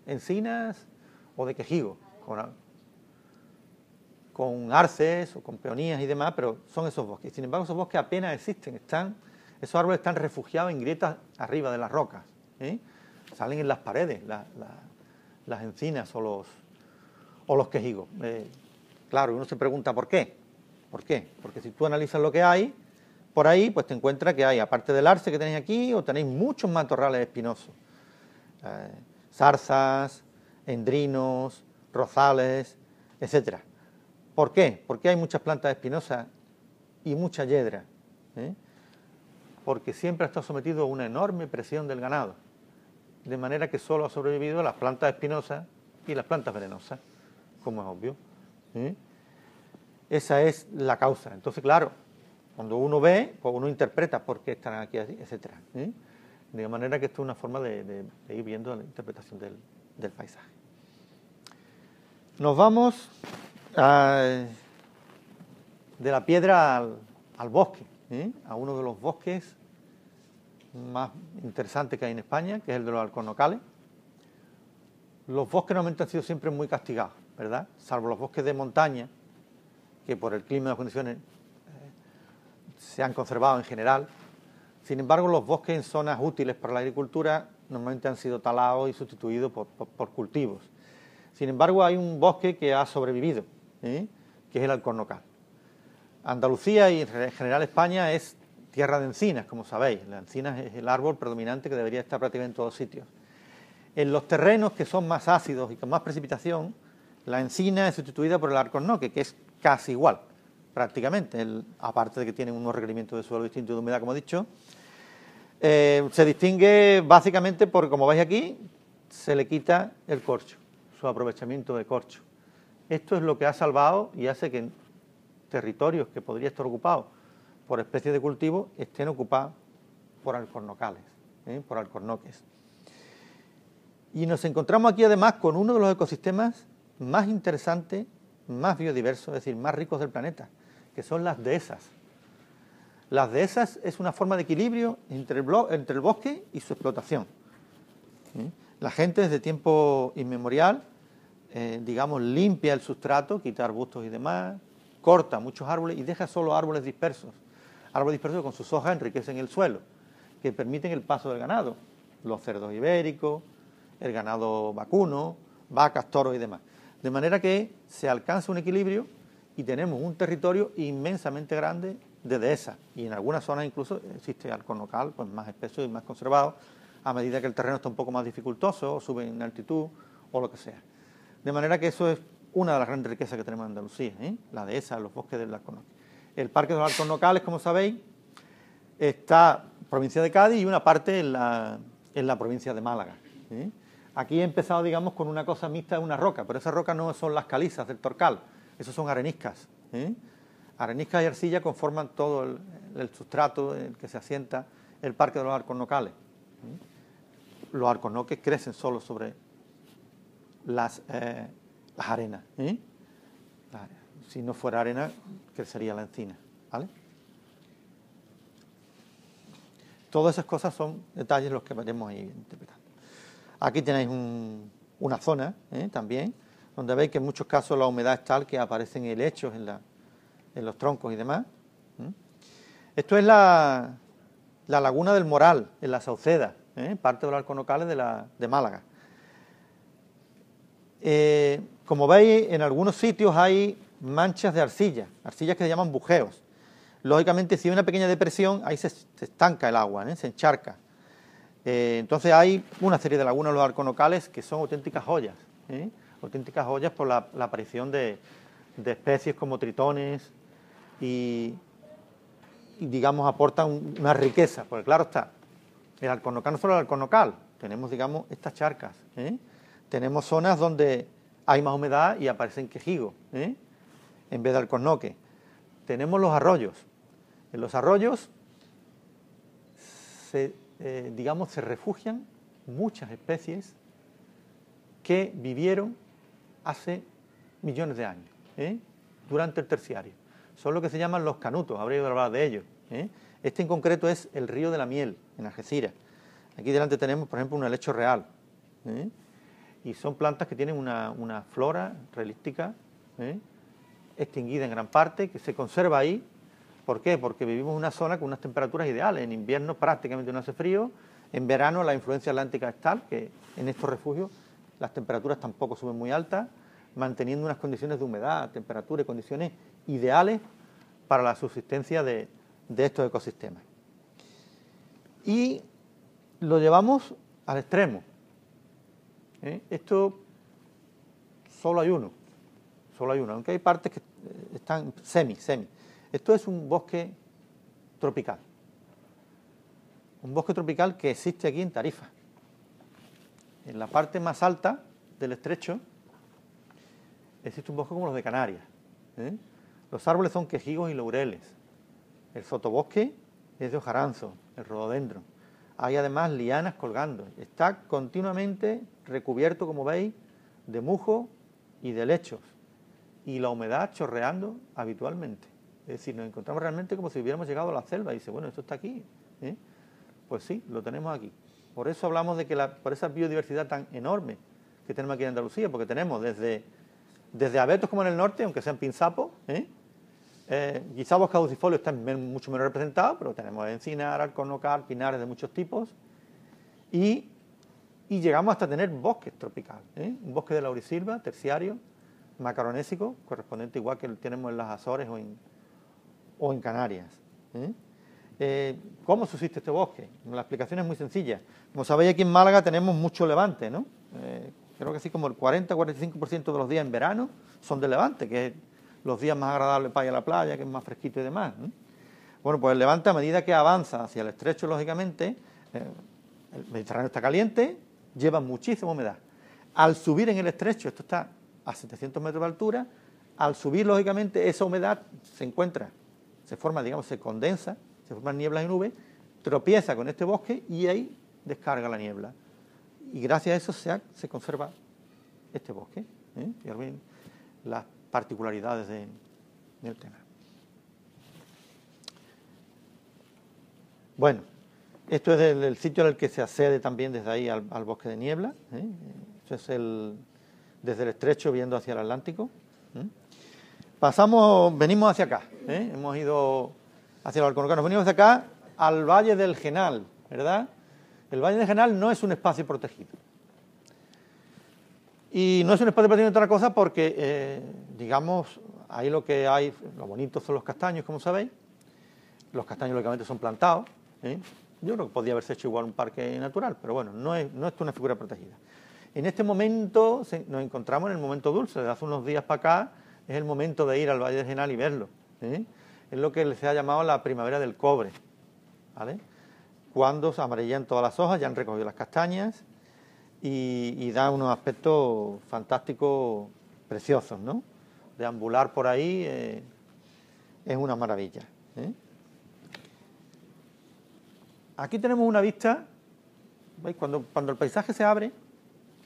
Speaker 2: encinas o de quejigo, con arces o con peonías y demás, pero son esos bosques. Sin embargo, esos bosques apenas existen, esos árboles están refugiados en grietas arriba de las rocas, salen en las paredes, las encinas o los quejigos. Claro, uno se pregunta ¿por qué? ¿Por qué? Porque si tú analizas lo que hay por ahí, pues te encuentras que hay, aparte del arce que tenéis aquí, o tenéis muchos matorrales espinosos, zarzas, endrinos, rozales, etcétera. ¿Por qué? Porque hay muchas plantas espinosas y mucha hiedra porque siempre ha estado sometido a una enorme presión del ganado, de manera que solo ha sobrevivido las plantas espinosas y las plantas venenosas, como es obvio. Esa es la causa. Entonces, claro, cuando uno ve, pues uno interpreta por qué están aquí así, etc. De manera que esto es una forma de ir viendo la interpretación del paisaje. Nos vamos de la piedra al bosque, a uno de los bosques más interesantes que hay en España, que es el de los alcornocales. Los bosques normalmente han sido siempre muy castigados, ¿verdad? Salvo los bosques de montaña, que por el clima y las condiciones se han conservado en general. Sin embargo, los bosques en zonas útiles para la agricultura normalmente han sido talados y sustituidos por cultivos. Sin embargo, hay un bosque que ha sobrevivido, que es el alcornocal. Andalucía y en general España es tierra de encinas, como sabéis. La encina es el árbol predominante que debería estar prácticamente en todos sitios. En los terrenos que son más ácidos y con más precipitación, la encina es sustituida por el alcornoque, que es casi igual, prácticamente, aparte de que tienen unos requerimientos de suelo distintos y de humedad, como he dicho. Se distingue básicamente porque, como veis aquí, se le quita el corcho, su aprovechamiento de corcho. Esto es lo que ha salvado y hace que territorios que podrían estar ocupados por especies de cultivo estén ocupados por alcornocales, por alcornoques. Y nos encontramos aquí además con uno de los ecosistemas más interesantes, más biodiversos, es decir, más ricos del planeta, que son las dehesas. Las dehesas es una forma de equilibrio entre el bosque y su explotación. La gente desde tiempo inmemorial, digamos, limpia el sustrato, quita arbustos y demás, corta muchos árboles y deja solo árboles dispersos. Árboles dispersos que con sus hojas enriquecen el suelo, que permiten el paso del ganado, los cerdos ibéricos, el ganado vacuno, vacas, toros y demás. De manera que se alcanza un equilibrio y tenemos un territorio inmensamente grande de dehesa. Y en algunas zonas incluso existe alcornocal pues más espeso y más conservado a medida que el terreno está un poco más dificultoso, o sube en altitud o lo que sea. De manera que eso es una de las grandes riquezas que tenemos en Andalucía, la dehesa, los bosques del alcornoque. El Parque de los Alcornocales, como sabéis, está en la provincia de Cádiz y una parte en la provincia de Málaga. Aquí he empezado, digamos, con una cosa mixta de una roca, pero esas rocas no son las calizas del Torcal, esos son areniscas. Areniscas y arcilla conforman todo el sustrato en el que se asienta el Parque de los Alcornocales. Los alcornoques crecen solo sobre las arenas. Si no fuera arena, crecería la encina, ¿vale? Todas esas cosas son detalles los que vayamos a ir interpretando. Aquí tenéis una zona también, donde veis que en muchos casos la humedad es tal que aparecen helechos en los troncos y demás. Esto es la laguna del Moral, en la Sauceda, parte de los alcornocales de Málaga. Como veis, en algunos sitios hay manchas de arcillas que se llaman bujeos. Lógicamente, si hay una pequeña depresión, ahí se estanca el agua, se encharca. Entonces hay una serie de lagunas en los alcornocales que son auténticas joyas, auténticas joyas por la aparición de especies como tritones y digamos, aportan una riqueza, porque claro está, el alcornocal no solo el alcornocal, tenemos, digamos, estas charcas, tenemos zonas donde hay más humedad y aparecen quejigos, en vez de alcornoque. Tenemos los arroyos. En los arroyos se refugian muchas especies que vivieron hace millones de años, durante el terciario. Son lo que se llaman los canutos, habréis oído hablar de ellos. Este en concreto es el río de la Miel, en Algeciras. Aquí delante tenemos, por ejemplo, un helecho real. Y son plantas que tienen una flora relística, extinguida en gran parte, que se conserva ahí. ¿Por qué? Porque vivimos en una zona con unas temperaturas ideales. En invierno prácticamente no hace frío. En verano la influencia atlántica es tal que en estos refugios las temperaturas tampoco suben muy altas, manteniendo unas condiciones de humedad, temperatura y condiciones ideales para la subsistencia de estos ecosistemas. Y lo llevamos al extremo. Esto solo hay uno, aunque hay partes que están semi. Esto es un bosque tropical. Un bosque tropical que existe aquí en Tarifa. En la parte más alta del estrecho existe un bosque como los de Canarias. Los árboles son quejigos y laureles. El sotobosque es de hojaranzo, el rododendro. Hay además lianas colgando. Está continuamente recubierto, como veis, de musgo y de helechos. Y la humedad chorreando habitualmente. Es decir, nos encontramos realmente como si hubiéramos llegado a la selva. Y dice, bueno, esto está aquí. Pues sí, lo tenemos aquí. Por eso hablamos de que por esa biodiversidad tan enorme que tenemos aquí en Andalucía, porque tenemos desde abetos como en el norte, aunque sean pinzapos, guisabos caducifolios están mucho menos representados, pero tenemos encinar, alcornocar, pinares de muchos tipos, y llegamos hasta tener bosques tropicales, un bosque de laurisilva, terciario, macaronésico, correspondiente igual que tenemos en las Azores o en Canarias. ¿Cómo subsiste este bosque? La explicación es muy sencilla. Como sabéis, aquí en Málaga tenemos mucho levante, ¿no? Creo que así como el 40-45% de los días en verano son de levante, que es los días más agradables para ir a la playa, que es más fresquito y demás, ¿no? Bueno, pues el levante, a medida que avanza hacia el estrecho, lógicamente, el Mediterráneo está caliente, lleva muchísima humedad. Al subir en el estrecho, esto está a 700 metros de altura, al subir, lógicamente, esa humedad se forma, digamos, se condensa, se forman nieblas y nubes, tropieza con este bosque y ahí descarga la niebla. Y gracias a eso se conserva este bosque. Fijaros bien las particularidades del tema. Bueno, esto es el sitio en el que se accede también desde ahí al bosque de niebla. Esto es desde el estrecho viendo hacia el Atlántico. Venimos hacia acá. Hemos ido hacia el Alcorcón, nos venimos hacia acá al Valle del Genal, ¿verdad? El Valle del Genal no es un espacio protegido. Y no es un espacio protegido de otra cosa porque, digamos, ahí lo bonito son los castaños, como sabéis. Los castaños, lógicamente, son plantados. Yo creo que podría haberse hecho igual un parque natural, pero bueno, no es una figura protegida. En este momento nos encontramos en el momento dulce. Desde hace unos días para acá es el momento de ir al Valle del Genal y verlo. Es lo que se ha llamado la primavera del cobre, ¿vale? Cuando se amarillan todas las hojas, ya han recogido las castañas y da unos aspectos fantásticos, preciosos, ¿no? Deambular por ahí es una maravilla. Aquí tenemos una vista, ¿veis? Cuando el paisaje se abre,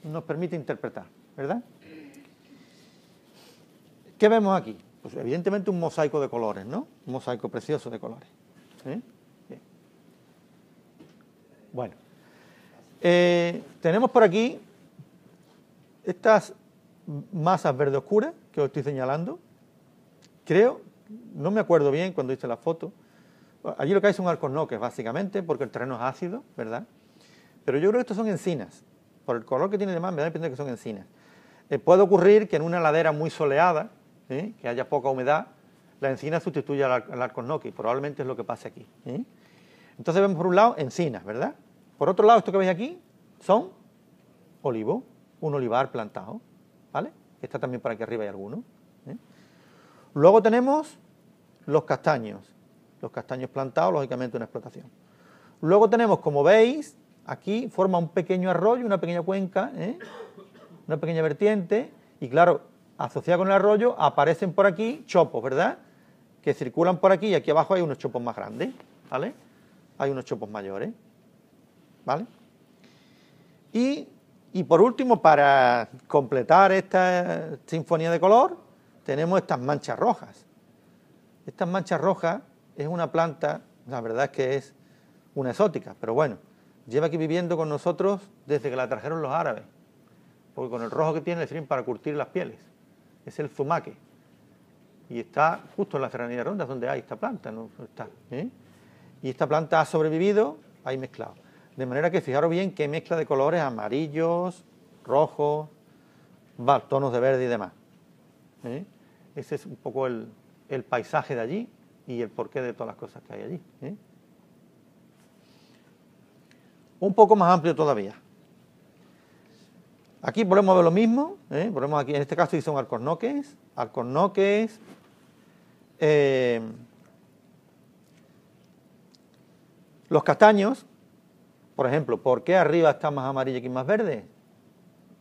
Speaker 2: nos permite interpretar, ¿verdad? ¿Qué vemos aquí? Pues evidentemente un mosaico de colores, ¿no? Un mosaico precioso de colores. Bien. Bueno, tenemos por aquí estas masas verde oscuras que os estoy señalando. Creo, no me acuerdo bien cuando hice la foto. Allí lo que hay son alcornoques, básicamente, porque el terreno es ácido, ¿verdad? Pero yo creo que estos son encinas. Por el color que tiene de más, me da la impresión de que son encinas. Puede ocurrir que en una ladera muy soleada, que haya poca humedad, la encina sustituya al alcornoque, y probablemente es lo que pase aquí. Entonces vemos por un lado encinas, ¿verdad? Por otro lado, esto que veis aquí son olivos, un olivar plantado, ¿vale? Está también por aquí arriba hay alguno. Luego tenemos los castaños plantados, lógicamente una explotación. Luego tenemos, como veis, aquí forma un pequeño arroyo, una pequeña cuenca, una pequeña vertiente, y claro, asociado con el arroyo aparecen por aquí chopos, ¿verdad? Que circulan por aquí y aquí abajo hay unos chopos más grandes, ¿vale? Hay unos chopos mayores, ¿vale? Y por último, para completar esta sinfonía de color, tenemos estas manchas rojas. Estas manchas rojas es una planta, la verdad es que es una exótica, pero bueno, lleva aquí viviendo con nosotros desde que la trajeron los árabes, porque con el rojo que tiene le sirven para curtir las pieles. Es el zumaque. Y está justo en la Serranía de Ronda, donde hay esta planta, ¿no? Está, Y esta planta ha sobrevivido ahí mezclado. De manera que fijaros bien qué mezcla de colores amarillos, rojos, tonos de verde y demás. Ese es un poco el paisaje de allí y el porqué de todas las cosas que hay allí. Un poco más amplio todavía. Aquí volvemos a ver lo mismo, volvemos aquí, en este caso son alcornoques, Los castaños, por ejemplo, ¿por qué arriba están más amarillos y aquí más verdes?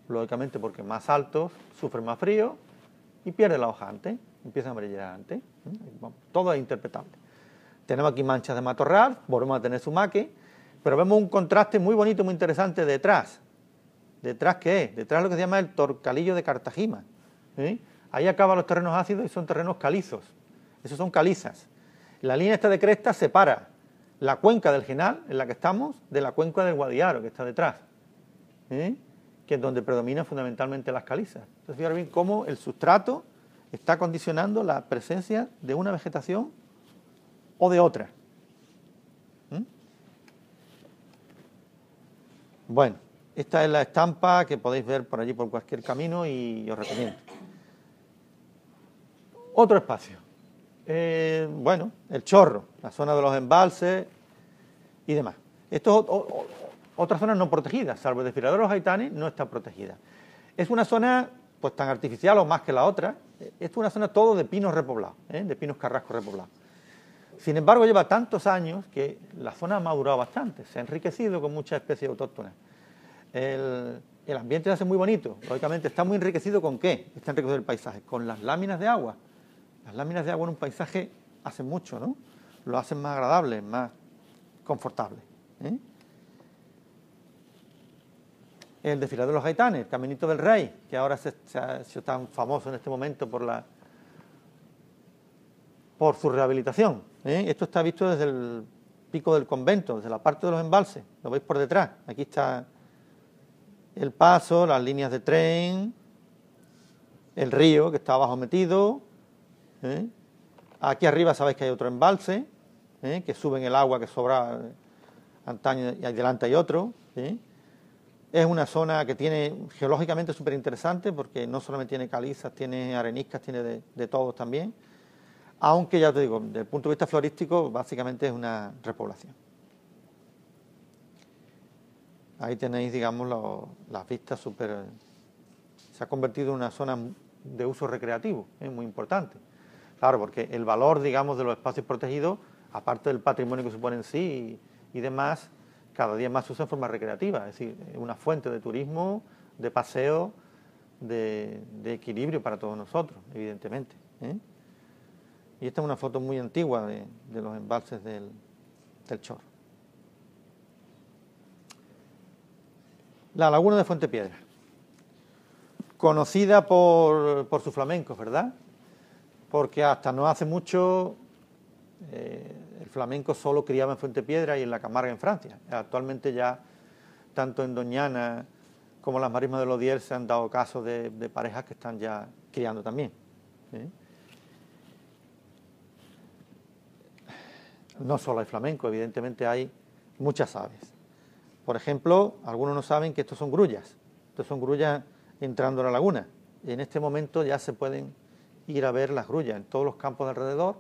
Speaker 2: Lógicamente porque más altos sufren más frío y pierden la hoja antes, empiezan a amarillar antes. Todo es interpretable. Tenemos aquí manchas de matorral, volvemos a tener sumaque, pero vemos un contraste muy bonito, muy interesante detrás. ¿Detrás qué es? Detrás lo que se llama el torcalillo de Cartagena. Ahí acaban los terrenos ácidos y son terrenos calizos. Esos son calizas. La línea esta de cresta separa la cuenca del Genal, en la que estamos, de la cuenca del Guadiaro, que está detrás, que es donde predominan fundamentalmente las calizas. Entonces, fijaros bien cómo el sustrato está condicionando la presencia de una vegetación o de otra. Bueno, esta es la estampa que podéis ver por allí por cualquier camino y os recomiendo. Otro espacio. Bueno, el Chorro, la zona de los embalses y demás. Esto es otra zona no protegida, salvo el desfiladero de los Gaitanes, no está protegida. Es una zona pues tan artificial o más que la otra. Es una zona todo de pinos repoblados, de pinos carrascos repoblados. Sin embargo, lleva tantos años que la zona ha madurado bastante, se ha enriquecido con muchas especies autóctonas. El ambiente se hace muy bonito, lógicamente está muy enriquecido ¿con qué? Está enriquecido el paisaje, con las láminas de agua. Las láminas de agua en un paisaje hacen mucho, ¿no? Lo hacen más agradable, más confortable. El desfiladero de los Gaitanes, el Caminito del Rey, que ahora se ha hecho tan famoso en este momento por su rehabilitación. Esto está visto desde el pico del convento, desde la parte de los embalses, lo veis por detrás. Aquí está el paso, las líneas de tren, el río que está abajo metido. Aquí arriba sabéis que hay otro embalse, que suben el agua que sobra antaño y adelante hay otro. Es una zona que tiene geológicamente súper interesante porque no solamente tiene calizas, tiene areniscas, tiene de todos también. Aunque ya te digo, desde el punto de vista florístico, básicamente es una repoblación. Ahí tenéis, digamos, las vistas súper... Se ha convertido en una zona de uso recreativo, muy importante. Claro, porque el valor, digamos, de los espacios protegidos, aparte del patrimonio que supone en sí y demás, cada día más se usa en forma recreativa. Es decir, es una fuente de turismo, de paseo, de equilibrio para todos nosotros, evidentemente. Y esta es una foto muy antigua de los embalses del Chorro. La laguna de Fuente Piedra, conocida por sus flamencos, ¿verdad? Porque hasta no hace mucho el flamenco solo criaba en Fuente Piedra y en la Camarga en Francia. Actualmente ya, tanto en Doñana como en las marismas de Lodier se han dado casos de parejas que están ya criando también. No solo hay flamenco, evidentemente hay muchas aves. Por ejemplo, algunos no saben que estos son grullas. Estos son grullas entrando a la laguna. Y en este momento ya se pueden ir a ver las grullas. En todos los campos de alrededor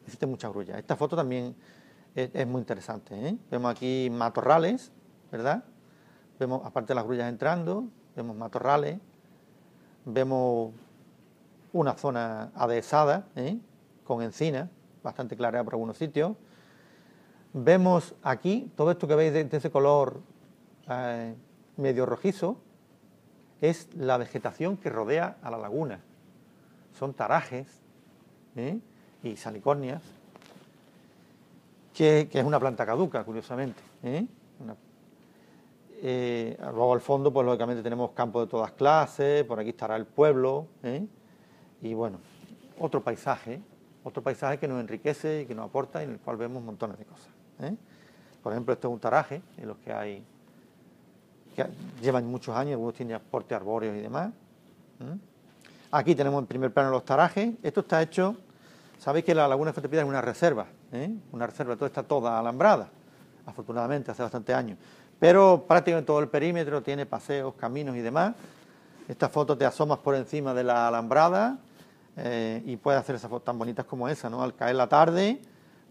Speaker 2: existen muchas grullas. Esta foto también es muy interesante. Vemos aquí matorrales, ¿verdad? Vemos, aparte de las grullas entrando, vemos matorrales, vemos una zona adhesada, con encina, bastante clareada por algunos sitios. Vemos aquí, todo esto que veis de ese color medio rojizo, es la vegetación que rodea a la laguna. Son tarajes y salicornias, que es una planta caduca, curiosamente. Luego al fondo, pues lógicamente tenemos campos de todas clases, por aquí estará el pueblo, y bueno, otro paisaje que nos enriquece y que nos aporta y en el cual vemos montones de cosas. Por ejemplo, este es un taraje en los que llevan muchos años, algunos tienen aporte arbóreos y demás. Aquí tenemos en primer plano los tarajes. Esto está hecho, sabéis que la laguna de Fuente Piedra es una reserva, todo está toda alambrada, afortunadamente hace bastantes años, pero prácticamente todo el perímetro tiene paseos, caminos y demás. Esta foto te asomas por encima de la alambrada y puedes hacer esas fotos tan bonitas como esa, ¿no? Al caer la tarde,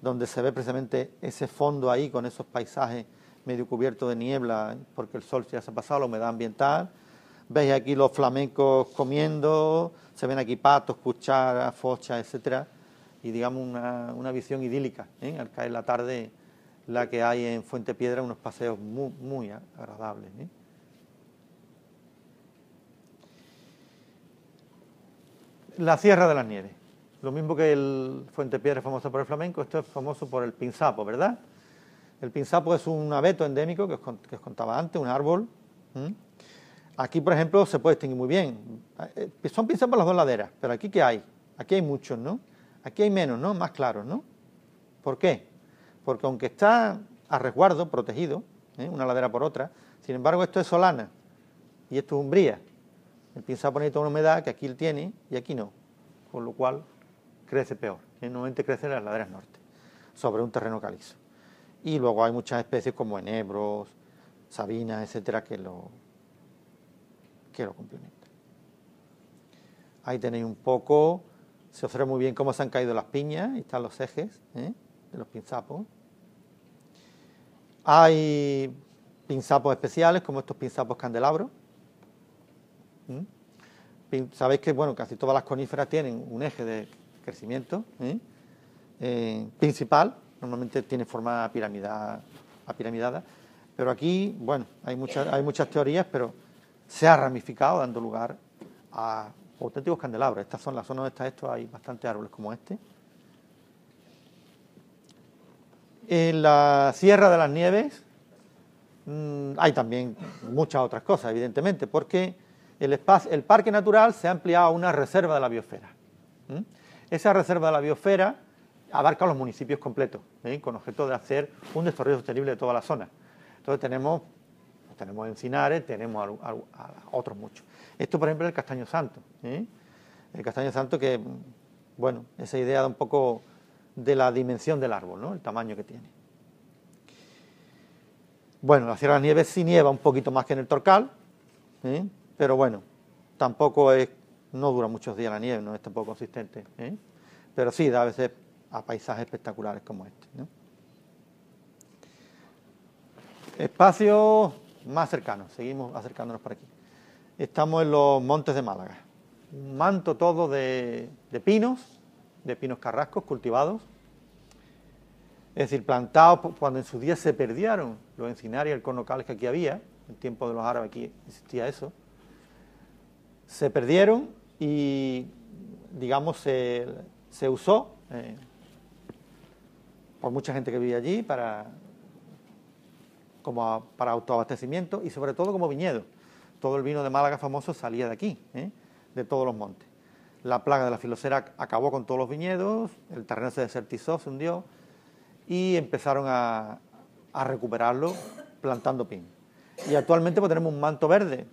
Speaker 2: donde se ve precisamente ese fondo ahí con esos paisajes medio cubiertos de niebla, porque el sol ya se ha pasado, la humedad ambiental. Veis aquí los flamencos comiendo, se ven aquí patos, cucharas, fochas, etcétera, y digamos una visión idílica, al caer la tarde, la que hay en Fuente Piedra, unos paseos muy, muy agradables. La Sierra de las Nieves. Lo mismo que el Fuente Piedra es famoso por el flamenco, esto es famoso por el pinzapo, ¿verdad? El pinzapo es un abeto endémico que os contaba antes, un árbol. Aquí, por ejemplo, se puede distinguir muy bien. Son pinzapos las dos laderas, pero aquí ¿qué hay? Aquí hay muchos, ¿no? Aquí hay menos, ¿no? Más claros, ¿no? ¿Por qué? Porque aunque está a resguardo, protegido, una ladera por otra, sin embargo esto es solana y esto es umbría. El pinzapo necesita una humedad que aquí él tiene y aquí no, con lo cual crece peor. Normalmente crece en las laderas norte, sobre un terreno calizo. Y luego hay muchas especies como enebros, sabinas, etcétera, que lo complementan. Ahí tenéis un poco, se observa muy bien cómo se han caído las piñas, ahí están los ejes de los pinzapos. Hay pinzapos especiales, como estos pinzapos candelabros. Sabéis que, bueno, casi todas las coníferas tienen un eje de crecimiento principal, normalmente tiene forma apiramidada, pero aquí, bueno, hay muchas teorías, pero se ha ramificado dando lugar a auténticos candelabros. Estas son las zonas donde está esto, hay bastantes árboles como este. En la Sierra de las Nieves hay también muchas otras cosas, evidentemente, porque el parque natural se ha ampliado a una reserva de la biosfera. Esa reserva de la biosfera abarca los municipios completos, con objeto de hacer un desarrollo sostenible de toda la zona. Entonces tenemos encinares, tenemos a otros muchos. Esto, por ejemplo, es el Castaño Santo. El Castaño Santo que, bueno, esa idea da un poco de la dimensión del árbol, ¿no? El tamaño que tiene. Bueno, la Sierra de las Nieves sí nieva un poquito más que en el Torcal, pero bueno, no dura muchos días la nieve, no es tampoco consistente, pero sí da a veces a paisajes espectaculares como este, ¿no? Espacios más cercanos, seguimos acercándonos por aquí. Estamos en los Montes de Málaga, un manto todo de pinos carrascos cultivados, es decir, plantados cuando en su día se perdieron los encinares y el cornocales que aquí había, en tiempo de los árabes aquí existía eso, se perdieron y, digamos, se usó por mucha gente que vivía allí para autoabastecimiento y sobre todo como viñedo. Todo el vino de Málaga famoso salía de aquí, de todos los montes. La plaga de la filocera acabó con todos los viñedos, el terreno se desertizó, se hundió y empezaron a recuperarlo plantando pino. Y actualmente pues tenemos un manto verde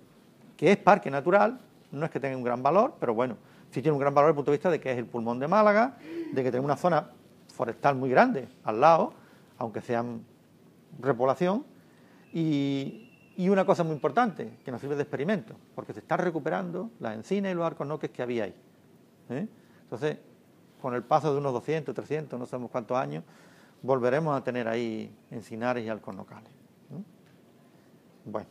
Speaker 2: que es parque natural, no es que tenga un gran valor, pero bueno, sí tiene un gran valor desde el punto de vista de que es el pulmón de Málaga, de que tenemos una zona forestal muy grande al lado, aunque sean repoblación, y una cosa muy importante, que nos sirve de experimento, porque se están recuperando las encinas y los alcornoques que había ahí. Entonces, con el paso de unos 200, 300, no sabemos cuántos años, volveremos a tener ahí encinares y alcornocales. Bueno.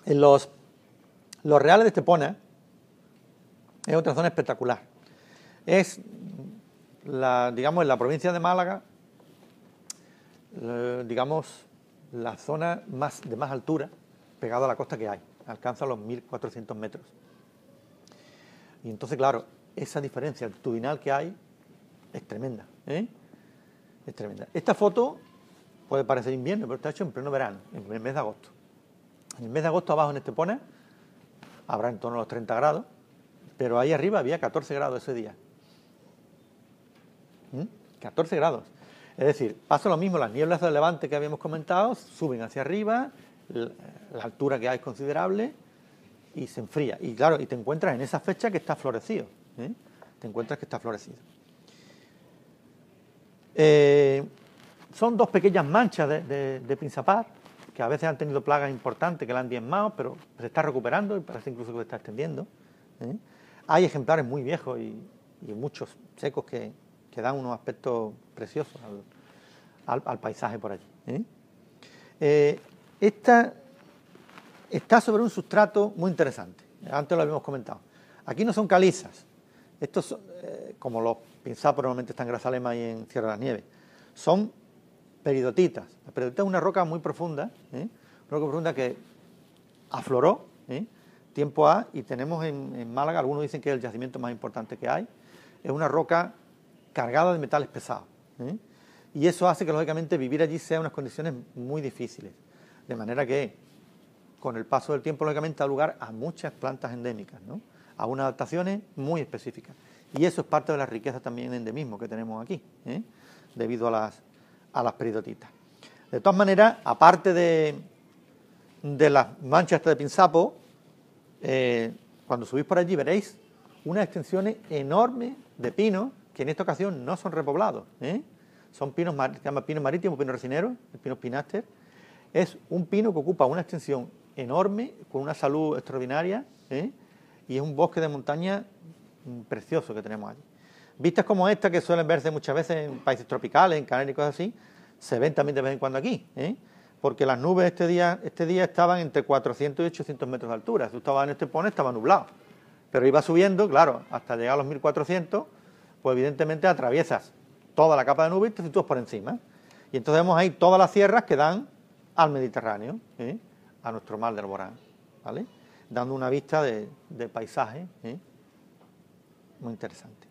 Speaker 2: En los Reales de Estepona es otra zona espectacular. Es, digamos, en la provincia de Málaga, digamos, la zona de más altura pegada a la costa que hay. Alcanza los 1.400 metros. Y entonces, claro, esa diferencia altitudinal que hay es tremenda. Es tremenda. Esta foto puede parecer invierno, pero está hecho en pleno verano, en el mes de agosto. En el mes de agosto abajo en Estepona habrá en torno a los 30 grados, pero ahí arriba había 14 grados ese día. 14 grados. Es decir, pasa lo mismo, las nieblas de levante que habíamos comentado suben hacia arriba, la altura que hay es considerable y se enfría. Y claro, y te encuentras en esa fecha que está florecido. Te encuentras que está florecido. Son dos pequeñas manchas de pinzapar, que a veces han tenido plagas importantes que la han diezmado, pero se está recuperando y parece incluso que se está extendiendo. Hay ejemplares muy viejos y muchos secos que dan unos aspectos preciosos al paisaje por allí. Esta está sobre un sustrato muy interesante, antes lo habíamos comentado. Aquí no son calizas, estos son, como los pinzapos normalmente están en Grazalema y en Sierra de las Nieves, son peridotitas. La peridotita es una roca muy profunda, una roca profunda que afloró, tiempo A, y tenemos en Málaga, algunos dicen que es el yacimiento más importante que hay, es una roca cargada de metales pesados, y eso hace que lógicamente vivir allí sea unas condiciones muy difíciles, de manera que con el paso del tiempo lógicamente da lugar a muchas plantas endémicas, ¿no? A unas adaptaciones muy específicas, y eso es parte de la riqueza también de endemismo que tenemos aquí, debido a las peridotitas. De todas maneras, aparte de las manchas de pinzapo, cuando subís por allí veréis unas extensiones enormes de pinos que en esta ocasión no son repoblados, son pinos, se llama pino marítimo, pino resinero, el pino spinaster. Es un pino que ocupa una extensión enorme, con una salud extraordinaria, y es un bosque de montaña precioso que tenemos allí. Vistas como esta, que suelen verse muchas veces en países tropicales, en Canarias y cosas así, se ven también de vez en cuando aquí, porque las nubes este día estaban entre 400 y 800 metros de altura. Si tú estabas en este pone, estaba nublado, pero iba subiendo, claro, hasta llegar a los 1400, pues evidentemente atraviesas toda la capa de nubes y te sitúas por encima. Y entonces vemos ahí todas las sierras que dan al Mediterráneo, a nuestro mar de Alborán, ¿vale? Dando una vista de paisaje muy interesante.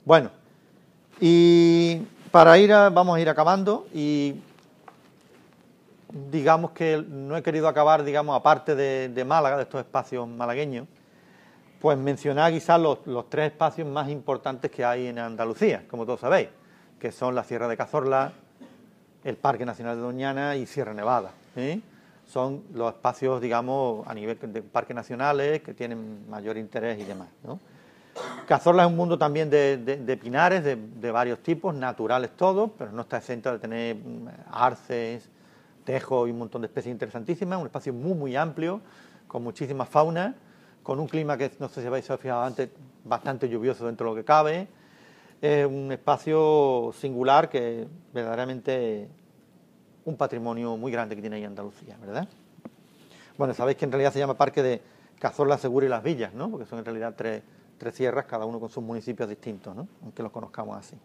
Speaker 2: Bueno, y para vamos a ir acabando, y digamos que no he querido acabar, digamos, aparte de Málaga, de estos espacios malagueños, pues mencionar quizás los tres espacios más importantes que hay en Andalucía, como todos sabéis, que son la Sierra de Cazorla, el Parque Nacional de Doñana y Sierra Nevada. Son los espacios, digamos, a nivel de parques nacionales que tienen mayor interés y demás, ¿no? Cazorla es un mundo también de pinares de varios tipos, naturales todos, pero no está exento de tener arces, tejos y un montón de especies interesantísimas, un espacio muy, muy amplio, con muchísima fauna, con un clima que, no sé si habéis fijado antes, bastante lluvioso dentro de lo que cabe. Es un espacio singular que verdaderamente un patrimonio muy grande que tiene ahí Andalucía, ¿verdad? Bueno, sabéis que en realidad se llama Parque de Cazorla, Segura y Las Villas, ¿no? Porque son en realidad tres sierras, cada uno con sus municipios distintos, ¿no? Aunque los conozcamos así.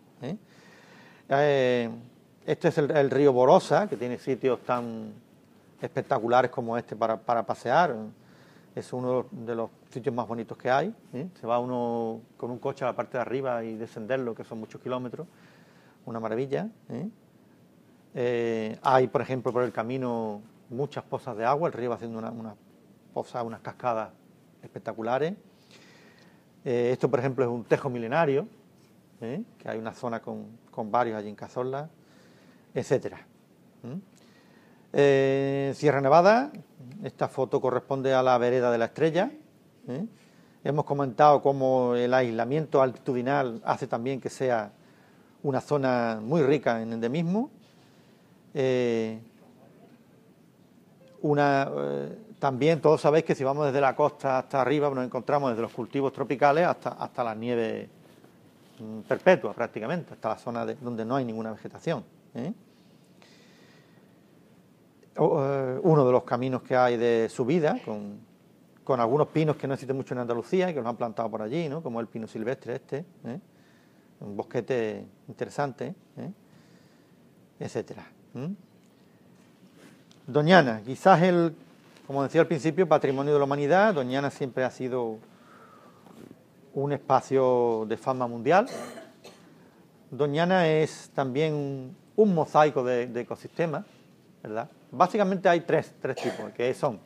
Speaker 2: Este es el río Borosa, que tiene sitios tan espectaculares como este para pasear. Es uno de los sitios más bonitos que hay. Se va uno con un coche a la parte de arriba y descenderlo, que son muchos kilómetros. Una maravilla. Hay, por ejemplo, por el camino muchas pozas de agua. El río va haciendo unas pozas, unas cascadas espectaculares. Esto, por ejemplo, es un tejo milenario, que hay una zona con varios allí en Cazorla, etcétera. Sierra Nevada, esta foto corresponde a la vereda de la Estrella. Hemos comentado cómo el aislamiento altitudinal hace también que sea una zona muy rica en endemismo. También todos sabéis que si vamos desde la costa hasta arriba nos encontramos desde los cultivos tropicales hasta las nieves perpetuas prácticamente, hasta la zona donde no hay ninguna vegetación. Uno de los caminos que hay de subida, con algunos pinos que no existen mucho en Andalucía y que los han plantado por allí, ¿no? Como el pino silvestre un bosquete interesante, etcétera. Doñana, quizás como decía al principio, patrimonio de la humanidad. Doñana siempre ha sido un espacio de fama mundial. Doñana es también un mosaico de ecosistemas, ¿verdad? Básicamente hay tres tipos, que son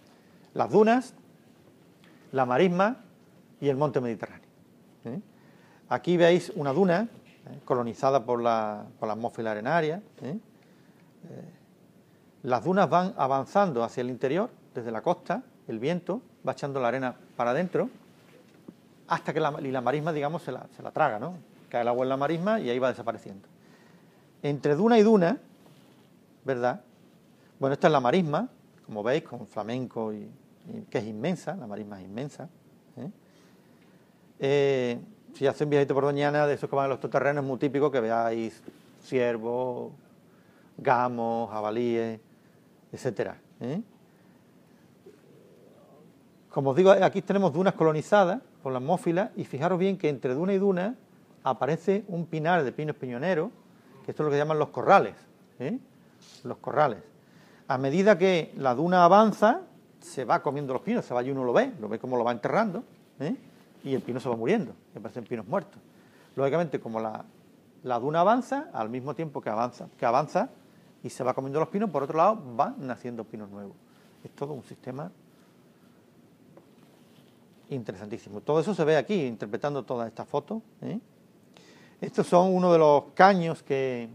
Speaker 2: las dunas, la marisma y el monte Mediterráneo. Aquí veis una duna colonizada por la atmósfera arenaria. Las dunas van avanzando hacia el interior, desde la costa, el viento va echando la arena para adentro, hasta que la marisma, digamos, se la traga, ¿no? Cae el agua en la marisma y ahí va desapareciendo. Entre duna y duna, ¿verdad? Bueno, esta es la marisma, como veis, con flamenco, que es inmensa, la marisma es inmensa. Si hacéis un viajito por Doñana, de esos que van en los todoterrenos, es muy típico que veáis ciervos, gamos, jabalíes, etcétera, ¿eh? Como os digo, aquí tenemos dunas colonizadas por las mófilas y fijaros bien que entre duna y duna aparece un pinar de pinos piñoneros, que esto es lo que llaman los corrales, ¿eh? Los corrales. A medida que la duna avanza, se va comiendo los pinos, se va y uno lo ve como lo va enterrando, ¿eh? Y el pino se va muriendo, y aparecen pinos muertos. Lógicamente, como la duna avanza, al mismo tiempo que avanza y se va comiendo los pinos, por otro lado van naciendo pinos nuevos. Es todo un sistema interesantísimo. Todo eso se ve aquí, interpretando todas estas fotos, ¿eh? Estos son uno de los caños que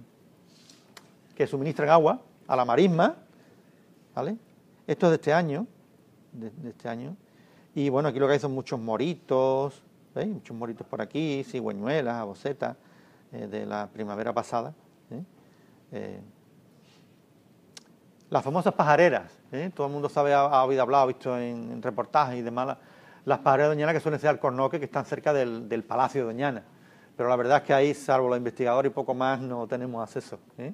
Speaker 2: suministran agua a la marisma, ¿vale? Esto es de este año, y bueno, aquí lo que hay son muchos moritos, ¿veis? Muchos moritos por aquí, cigüeñuelas, abocetas, de la primavera pasada, ¿eh? Las famosas pajareras, ¿eh? Todo el mundo sabe, ha oído hablar, ha visto en reportajes y demás, las pajareras de Doñana, que suelen ser alcornoques, que están cerca del Palacio de Doñana, pero la verdad es que ahí, salvo los investigadores y poco más, no tenemos acceso, ¿eh?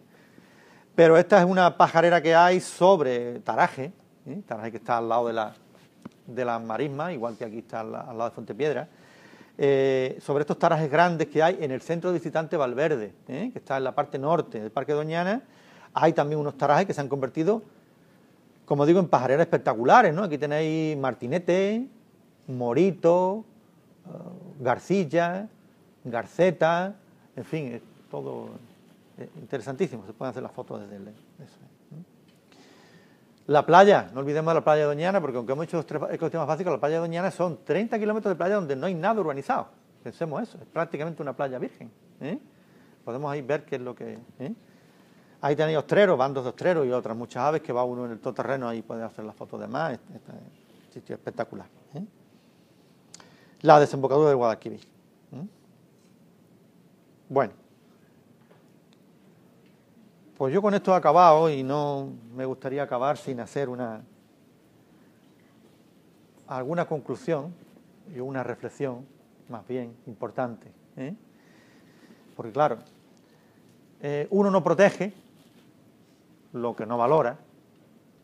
Speaker 2: Pero esta es una pajarera que hay sobre Taraje, ¿eh? Taraje, que está al lado de la marisma, igual que aquí está al lado de Fuentepiedra, sobre estos tarajes grandes que hay en el centro de visitante Valverde, que está en la parte norte del Parque Doñana. Hay también unos tarajes que se han convertido, como digo, en pajareras espectaculares, ¿no? Aquí tenéis martinete, morito, garcilla, garceta, en fin, es todo interesantísimo. Se pueden hacer las fotos desde eso. La playa, no olvidemos de la playa de Doñana, porque aunque hemos hecho los 3 ecosistemas básicos, la playa de Doñana son 30 kilómetros de playa donde no hay nada urbanizado. Pensemos eso, es prácticamente una playa virgen, ¿eh? Podemos ahí ver qué es lo que... Ahí tenéis ostreros, bandos de ostreros y otras muchas aves, que va uno en el todoterreno, ahí puede hacer las fotos de más. Este es un sitio espectacular, ¿eh? La desembocadura del Guadalquivir, ¿eh? Bueno, pues yo con esto he acabado y no me gustaría acabar sin hacer alguna conclusión y una reflexión más bien importante, ¿eh? Porque claro, uno no protege lo que no valora,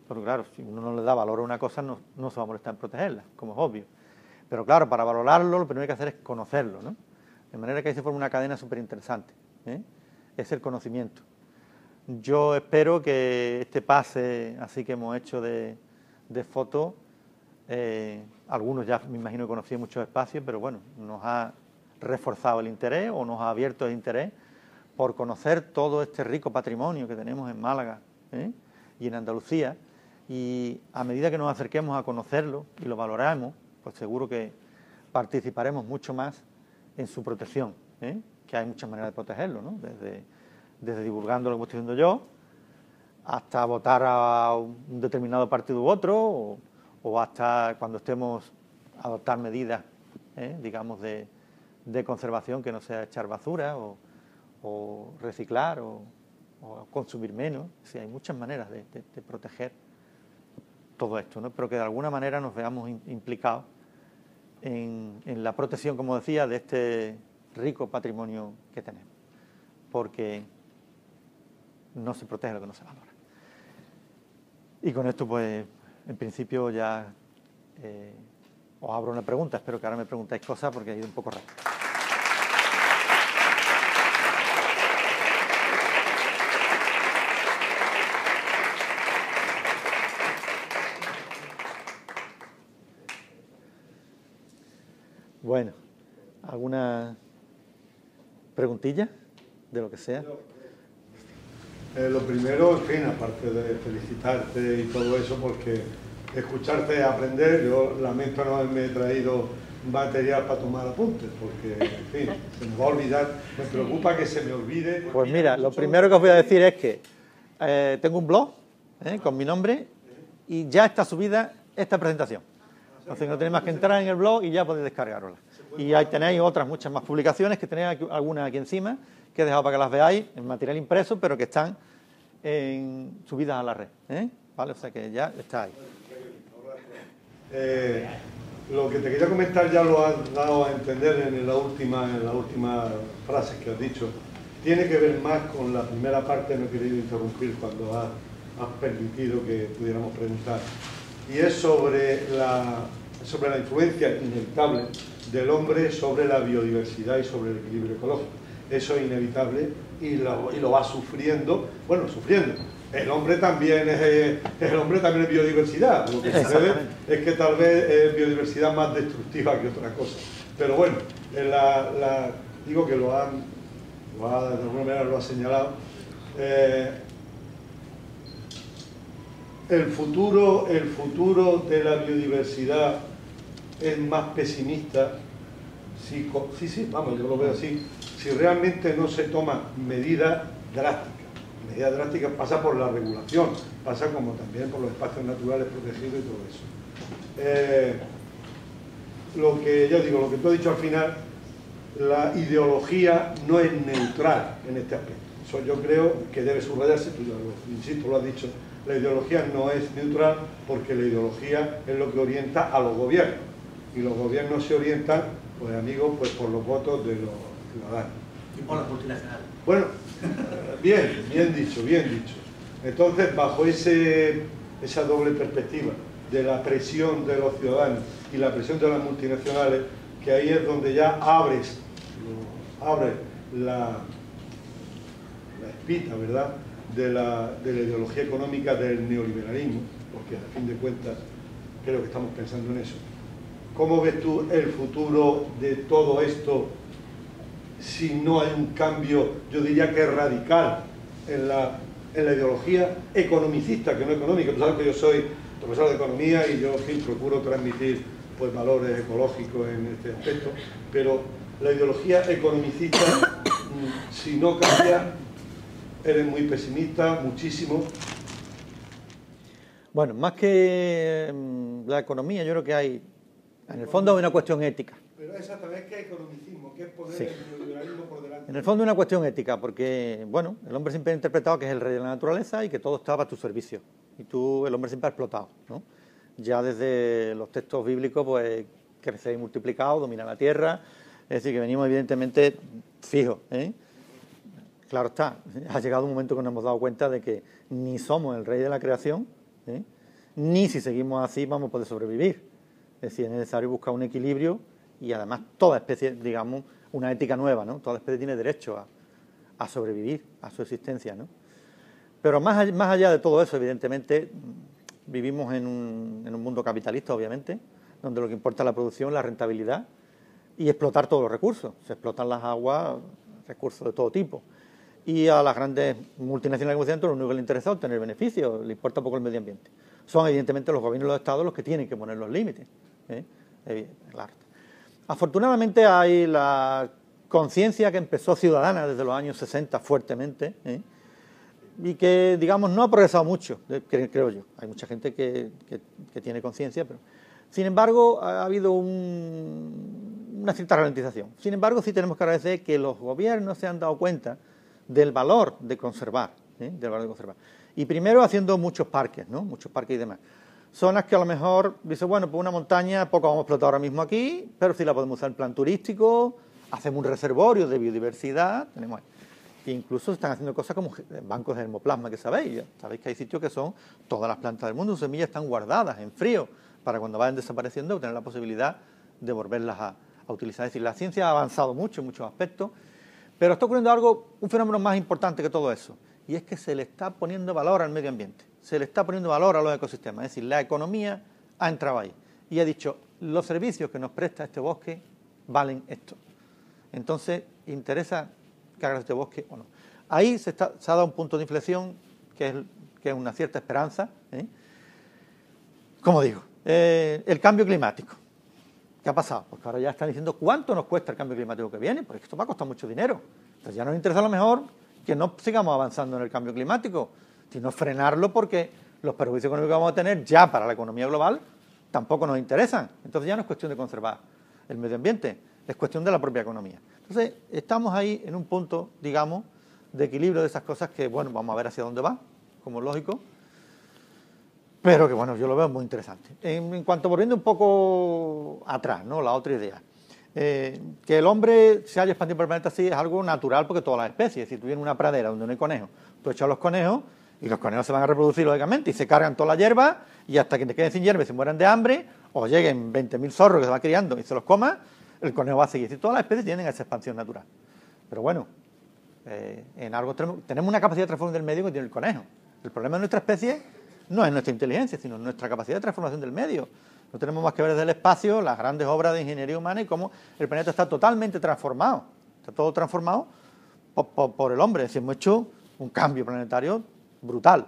Speaker 2: porque claro, si uno no le da valor a una cosa no se va a molestar en protegerla, como es obvio. Pero claro, para valorarlo lo primero que hay que hacer es conocerlo, ¿no? De manera que ahí se forma una cadena súper interesante, ¿eh? Es el conocimiento. Yo espero que este pase así que hemos hecho de fotos, algunos ya me imagino que conocían muchos espacios, pero bueno, nos ha reforzado el interés o nos ha abierto el interés por conocer todo este rico patrimonio que tenemos en Málaga, ¿eh? Y en Andalucía, y a medida que nos acerquemos a conocerlo y lo valoramos, pues seguro que participaremos mucho más en su protección, ¿eh? Que hay muchas maneras de protegerlo, ¿no? Desde divulgando lo que estoy haciendo yo, hasta votar a un determinado partido u otro, o hasta cuando estemos a adoptar medidas, digamos, de conservación, que no sea echar basura, o reciclar, o consumir menos. Sí, hay muchas maneras de proteger todo esto, ¿no? Pero que de alguna manera nos veamos implicados en la protección, como decía, de este rico patrimonio que tenemos. Porque no se protege lo que no se valora. Y con esto, pues, en principio ya os abro una pregunta. Espero que ahora me preguntáis cosas porque ha ido un poco rápido. Bueno, ¿alguna preguntilla de lo que sea?
Speaker 3: Lo primero, en fin, aparte de felicitarte y todo eso, porque escucharte aprender, yo lamento no haberme traído material para tomar apuntes, porque, en fin, se me va a olvidar, me preocupa que se me olvide.
Speaker 2: Pues mira, lo primero que os voy a decir es que tengo un blog con mi nombre y ya está subida esta presentación. Entonces no tenéis más que entrar en el blog y ya podéis descargarosla. Y ahí tenéis otras muchas más publicaciones, que tenéis aquí, algunas aquí encima, que he dejado para que las veáis en material impreso, pero que están subidas a la red, ¿vale? O sea que ya está ahí.
Speaker 3: Lo que te quería comentar ya lo has dado a entender en la última frase que has dicho, tiene que ver más con la primera parte, no he querido interrumpir cuando has permitido que pudiéramos preguntar, y es sobre la influencia inevitable del hombre sobre la biodiversidad y sobre el equilibrio ecológico. Eso es inevitable y lo va sufriendo, bueno, sufriendo. El hombre también es biodiversidad. Lo que sucede es que tal vez es biodiversidad más destructiva que otra cosa. Pero bueno, digo que de alguna manera lo ha señalado. El futuro de la biodiversidad es más pesimista. Sí, vamos, yo lo veo así. Si realmente no se toman medidas drásticas. Medidas drásticas pasa por la regulación, pasa como también por los espacios naturales protegidos y todo eso. Lo que tú has dicho al final, la ideología no es neutral en este aspecto. Eso yo creo que debe subrayarse, tú insisto, lo has dicho, la ideología no es neutral porque la ideología es lo que orienta a los gobiernos. Y los gobiernos se orientan, pues amigos, pues por los votos de los ciudadanos.
Speaker 4: Y por las multinacionales.
Speaker 3: Bueno, bien dicho. Entonces, bajo esa doble perspectiva de la presión de los ciudadanos y la presión de las multinacionales, que ahí es donde ya abre la espita, ¿verdad?, de la ideología económica del neoliberalismo, porque a fin de cuentas creo que estamos pensando en eso. ¿Cómo ves tú el futuro de todo esto si no hay un cambio, yo diría que radical, en la ideología economicista, que no económica? Tú sabes que yo soy profesor de economía y yo, en fin, procuro transmitir pues valores ecológicos en este aspecto, pero la ideología economicista, si no cambia, eres muy pesimista, muchísimo.
Speaker 2: Bueno, más que la economía, yo creo que hay, en el fondo, una cuestión ética.
Speaker 3: Pero exactamente, ¿qué es economicismo? ¿Qué es poner el neoliberalismo por delante?
Speaker 2: En el fondo, una cuestión ética, porque, bueno, el hombre siempre ha interpretado que es el rey de la naturaleza y que todo está a tu servicio. Y el hombre siempre ha explotado, ¿no? Ya desde los textos bíblicos, pues, crecer y multiplicar, dominar la tierra. Es decir, que venimos, evidentemente, fijos, ¿eh? Claro está, ha llegado un momento que nos hemos dado cuenta de que ni somos el rey de la creación, ¿eh?, ni si seguimos así vamos a poder sobrevivir. Es decir, es necesario buscar un equilibrio y además toda especie, digamos, una ética nueva, ¿no? Toda especie tiene derecho a sobrevivir, a su existencia, ¿no? Pero más allá de todo eso, evidentemente, vivimos en un mundo capitalista, obviamente, donde lo que importa es la producción, la rentabilidad y explotar todos los recursos. Se explotan las aguas, recursos de todo tipo. Y a las grandes multinacionales como decía, lo único que les interesa es obtener beneficios, le importa poco el medio ambiente. Son evidentemente los gobiernos y los estados los que tienen que poner los límites, ¿eh? Claro. Afortunadamente hay la conciencia que empezó ciudadana desde los años 60 fuertemente, ¿eh?, y que, digamos, no ha progresado mucho, creo yo. Hay mucha gente que tiene conciencia, pero sin embargo ha habido una cierta ralentización. Sin embargo, sí tenemos que agradecer que los gobiernos se han dado cuenta del valor de conservar, ¿eh?, del valor de conservar. Y primero haciendo muchos parques, ¿no? Muchos parques y demás. Zonas que a lo mejor, dice, bueno, pues una montaña poco vamos a explotar ahora mismo aquí, pero sí la podemos usar en plan turístico, hacemos un reservorio de biodiversidad, tenemos ahí. E incluso se están haciendo cosas como bancos de germoplasma, que sabéis que hay sitios que son todas las plantas del mundo, sus semillas están guardadas en frío, para cuando vayan desapareciendo tener la posibilidad de volverlas a utilizar. Es decir, la ciencia ha avanzado mucho en muchos aspectos, pero está ocurriendo un fenómeno más importante que todo eso, y es que se le está poniendo valor al medio ambiente, se le está poniendo valor a los ecosistemas. Es decir, la economía ha entrado ahí y ha dicho, los servicios que nos presta este bosque valen esto. Entonces, ¿interesa que haga este bosque o no? Ahí se ha dado un punto de inflexión que es una cierta esperanza, ¿eh? Como digo, el cambio climático. ¿Qué ha pasado? Porque ahora ya están diciendo cuánto nos cuesta el cambio climático que viene, porque esto va a costar mucho dinero. Entonces ya nos interesa a lo mejor que no sigamos avanzando en el cambio climático, sino frenarlo, porque los perjuicios económicos que vamos a tener ya para la economía global tampoco nos interesan. Entonces ya no es cuestión de conservar el medio ambiente, es cuestión de la propia economía. Entonces estamos ahí en un punto, digamos, de equilibrio de esas cosas que, bueno, vamos a ver hacia dónde va, como es lógico, pero que, bueno, yo lo veo muy interesante. En cuanto, volviendo un poco atrás, ¿no?, la otra idea. Que el hombre se haya expandido por el planeta así es algo natural porque todas las especies, si tú vienes una pradera donde no hay conejos, tú echas los conejos y los conejos se van a reproducir lógicamente y se cargan toda la hierba y hasta que te queden sin hierba y se mueran de hambre o lleguen 20.000 zorros que se van criando y se los coman, el conejo va a seguir. Si todas las especies tienen esa expansión natural. Pero bueno, en algo tenemos una capacidad de transformación del medio que tiene el conejo. El problema de nuestra especie no es nuestra inteligencia, sino nuestra capacidad de transformación del medio. No tenemos más que ver desde el espacio las grandes obras de ingeniería humana y cómo el planeta está totalmente transformado. Está todo transformado por el hombre. Es decir, hemos hecho un cambio planetario brutal.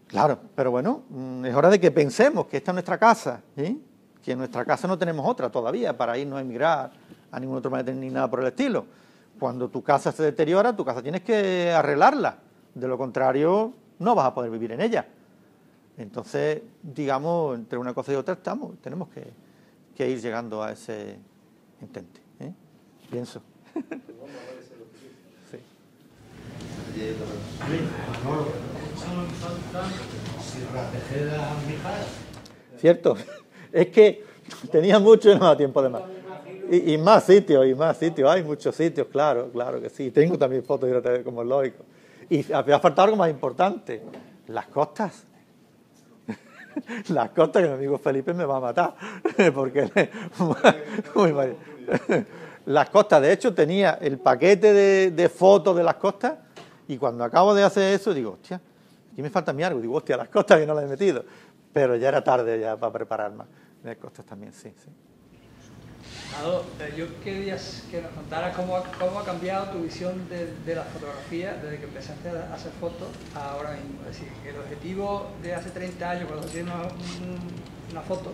Speaker 2: Claro, pero bueno, es hora de que pensemos que esta es nuestra casa, que en nuestra casa no tenemos otra todavía para irnos a emigrar a ningún otro planeta ni nada por el estilo. Cuando tu casa se deteriora, tu casa tienes que arreglarla. De lo contrario, no vas a poder vivir en ella. Entonces, digamos, entre una cosa y otra tenemos que ir llegando a ese intento. Pienso. Sí. Cierto, es que tenía mucho y no me da tiempo de más. Y más sitios, hay muchos sitios, claro que sí. Tengo también fotos como es lógico. Y había faltado algo más importante, las costas. Las costas, que mi amigo Felipe me va a matar, porque las costas, de hecho, tenía el paquete de fotos de las costas y cuando acabo de hacer eso digo, hostia, aquí me falta mi algo, digo, hostia, las costas que no las he metido, pero ya era tarde ya para preparar más. Las costas también, sí.
Speaker 4: Manolo, yo quería que nos contaras cómo ha cambiado tu visión de la fotografía desde que empezaste a hacer fotos a ahora mismo. Es decir, que el objetivo de hace 30 años, cuando hacías una foto,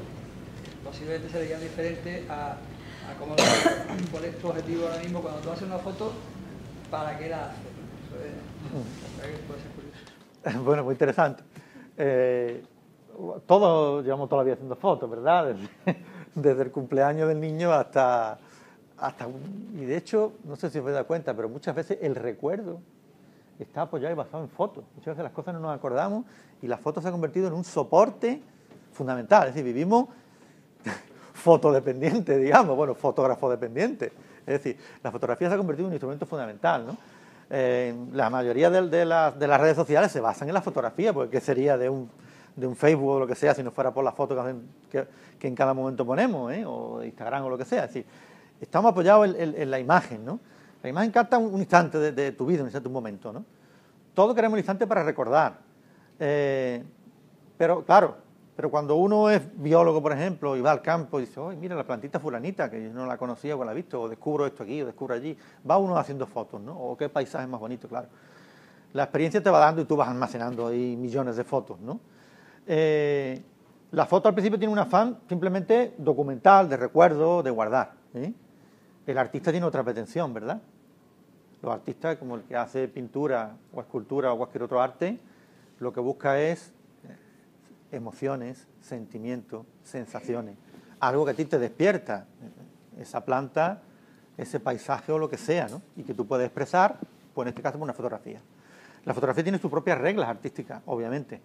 Speaker 4: posiblemente sería diferente a cuál es tu objetivo ahora mismo cuando tú haces una foto, ¿para qué la haces? Eso puede ser curioso.
Speaker 2: Bueno, muy interesante. Todos llevamos toda la vida haciendo fotos, ¿verdad? Desde el cumpleaños del niño hasta... Y de hecho, no sé si os dado cuenta, pero muchas veces el recuerdo está apoyado y basado en fotos. Muchas veces las cosas no nos acordamos y la foto se ha convertido en un soporte fundamental. Es decir, vivimos fotodependiente, digamos, bueno, fotógrafo dependiente. Es decir, la fotografía se ha convertido en un instrumento fundamental, ¿no? La mayoría de las redes sociales se basan en la fotografía, porque ¿qué sería de un Facebook o lo que sea si no fuera por las fotos que en cada momento ponemos, o de Instagram o lo que sea? Es decir, estamos apoyados en la imagen, ¿no? La imagen capta un instante de tu vida, un instante, un momento, ¿no? Todos queremos un instante para recordar. Pero claro, pero cuando uno es biólogo, por ejemplo, y va al campo y dice, oye, mira la plantita fulanita, que yo no la conocía o la he visto, o descubro esto aquí, o descubro allí, va uno haciendo fotos, ¿no? O qué paisaje más bonito, claro. La experiencia te va dando y tú vas almacenando ahí millones de fotos, ¿no? La foto al principio tiene un afán simplemente documental, de recuerdo, de guardar. El artista tiene otra pretensión, ¿verdad? Los artistas, como el que hace pintura o escultura o cualquier otro arte, lo que busca es emociones, sentimientos, sensaciones. Algo que a ti te despierta, esa planta, ese paisaje o lo que sea, ¿no? Y que tú puedes expresar, pues en este caso, por una fotografía. La fotografía tiene sus propias reglas artísticas, obviamente,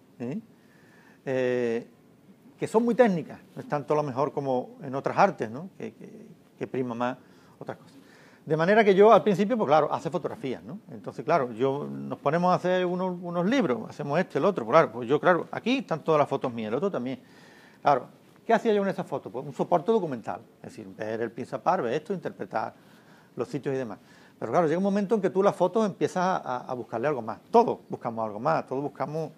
Speaker 2: que son muy técnicas, no es tanto a lo mejor como en otras artes, ¿no? que prima más otras cosas. De manera que yo al principio, pues claro, hace fotografías, ¿no? Entonces, claro, nos ponemos a hacer unos libros, hacemos el otro, claro, pues yo, claro, aquí están todas las fotos mías, el otro también. Claro, ¿qué hacía yo en esas fotos? Pues un soporte documental, es decir, ver el piensa-par, ver esto, interpretar los sitios y demás. Pero claro, llega un momento en que tú las fotos empiezas a buscarle algo más. Todos buscamos algo más, todos buscamos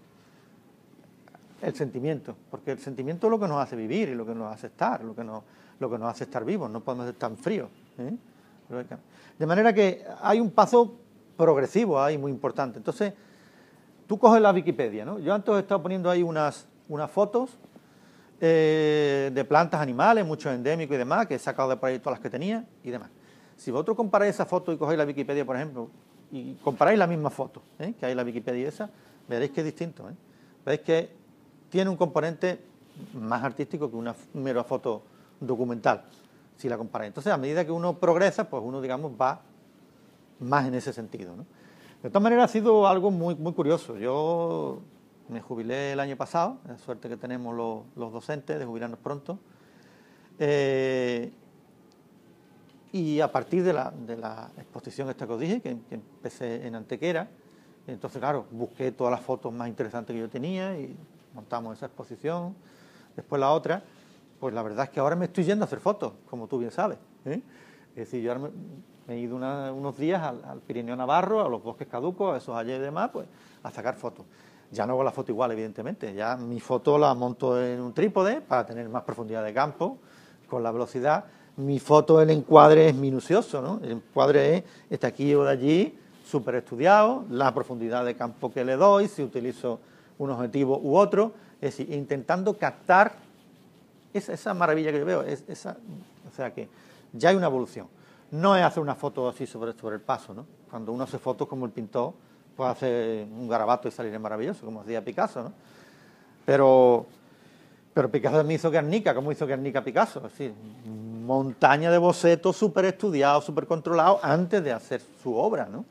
Speaker 2: el sentimiento, porque el sentimiento es lo que nos hace vivir y lo que nos hace estar, lo que nos hace estar vivos, no podemos ser tan fríos. De manera que hay un paso progresivo ahí muy importante. Entonces, tú coges la Wikipedia, ¿no? Yo antes he estado poniendo ahí unas fotos de plantas, animales, muchos endémicos y demás, que he sacado de por ahí todas las que tenía y demás. Si vosotros comparáis esa foto y cogéis la Wikipedia, por ejemplo, y comparáis la misma foto que hay en la Wikipedia y esa, veréis que es distinto. Veréis que tiene un componente más artístico que una mera foto documental, si la comparáis. Entonces, a medida que uno progresa, pues uno, digamos, va más en ese sentido, ¿no? De todas maneras, ha sido algo muy, muy curioso. Yo me jubilé el año pasado, la suerte que tenemos los docentes de jubilarnos pronto, Y a partir de la exposición esta que os dije, que empecé en Antequera, entonces, claro, busqué todas las fotos más interesantes que yo tenía y montamos esa exposición. Después la otra, pues la verdad es que ahora me estoy yendo a hacer fotos, como tú bien sabes, ¿eh? Es decir, yo ahora me he ido unos días al Pirineo Navarro, a los bosques caducos, a esos allá y demás, pues a sacar fotos. Ya no hago la foto igual, evidentemente, ya mi foto la monto en un trípode para tener más profundidad de campo, con la velocidad. Mi foto, el encuadre es minucioso, ¿no? El encuadre es este aquí o de allí, súper estudiado, la profundidad de campo que le doy, si utilizo un objetivo u otro, es decir, intentando captar esa maravilla que yo veo, o sea que ya hay una evolución. No es hacer una foto así sobre el paso, ¿no? Cuando uno hace fotos como el pintor, puede hacer un garabato y salir maravilloso, como hacía Picasso, ¿no? Pero Picasso también hizo Guernica, como hizo Guernica Picasso, es decir, montaña de bocetos súper estudiados, súper controlados antes de hacer su obra, ¿no?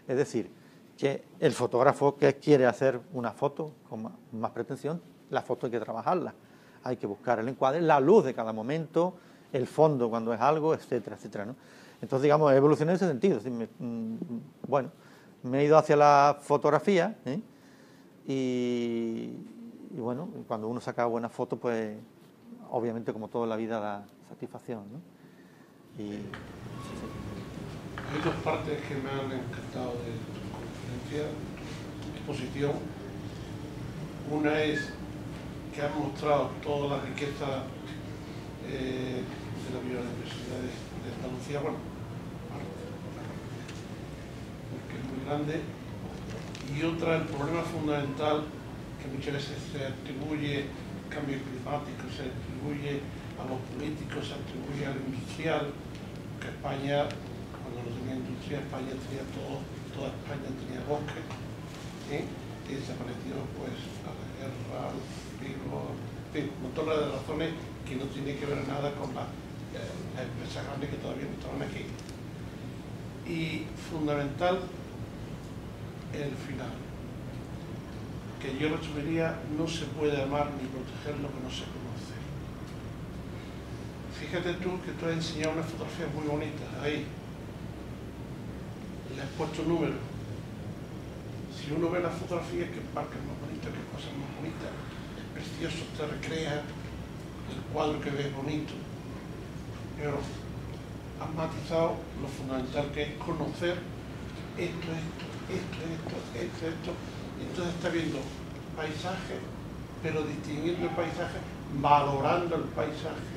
Speaker 2: Es decir, que el fotógrafo que quiere hacer una foto con más pretensión, la foto hay que trabajarla, hay que buscar el encuadre, la luz de cada momento, el fondo cuando es algo, etcétera, etcétera, ¿no? Entonces, digamos, evolucioné en ese sentido. Es decir, bueno, me he ido hacia la fotografía, ¿eh? Y bueno, cuando uno saca buenas fotos, pues obviamente como todo en la vida da satisfacción, ¿no?
Speaker 5: Hay dos partes que me han encantado de tu conferencia, exposición. Una es que has mostrado toda la riqueza de la biodiversidad de Andalucía, bueno, porque es muy grande. Y otra, el problema fundamental que muchas veces se atribuye al cambio climático, se atribuye a los políticos, se atribuye al industrial, que España, cuando no tenía industria, España tenía toda España tenía bosques, ¿sí? Y desapareció pues a la guerra, al frío, en fin, un montón de razones que no tienen que ver nada con las empresas grandes que todavía no estaban aquí. Y fundamental el final, que yo resumiría: no se puede amar ni proteger lo que no se conoce. Fíjate tú que tú has enseñado unas fotografías muy bonitas ahí, le has puesto números. Si uno ve las fotografías, que parques más bonitos, que cosas más bonitas, es precioso, te recrea el cuadro que ves bonito, pero has matizado lo fundamental que es conocer esto, y entonces está viendo paisaje, pero distinguiendo el paisaje, valorando el paisaje,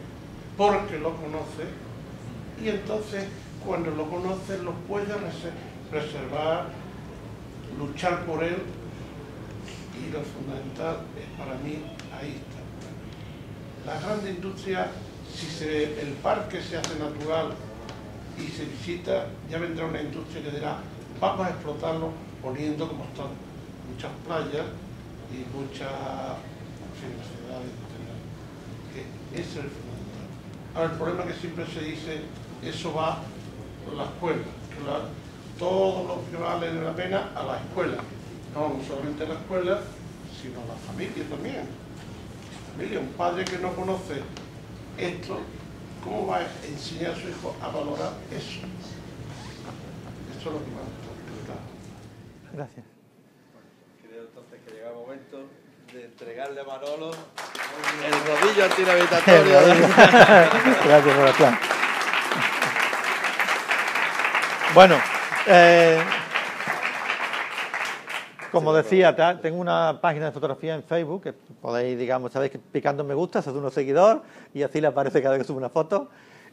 Speaker 5: porque lo conoce, y entonces cuando lo conoce lo puede preservar, luchar por él, y lo fundamental es para mí, ahí está. La gran industria, si el parque se hace natural y se visita, ya vendrá una industria que dirá: vamos a explotarlo poniendo como están muchas playas y muchas ciudades, que ese es el fundamental. Ahora, el problema que siempre se dice, eso va a la escuela, que todo lo que vale la pena a la escuela. No solamente a la escuela, sino a la familia también. Un padre que no conoce esto, ¿cómo va a enseñar a su hijo a valorar eso? Eso es lo que va a explicar.
Speaker 2: Gracias.
Speaker 1: Creo entonces que llega el momento de entregarle a Manolo el rodillo antigravitatorio.
Speaker 2: Gracias por el plan. Bueno, como decía, tengo una página de fotografía en Facebook que podéis, digamos, sabéis que picando me gusta, se hace uno seguidor y así le aparece cada vez que subo una foto.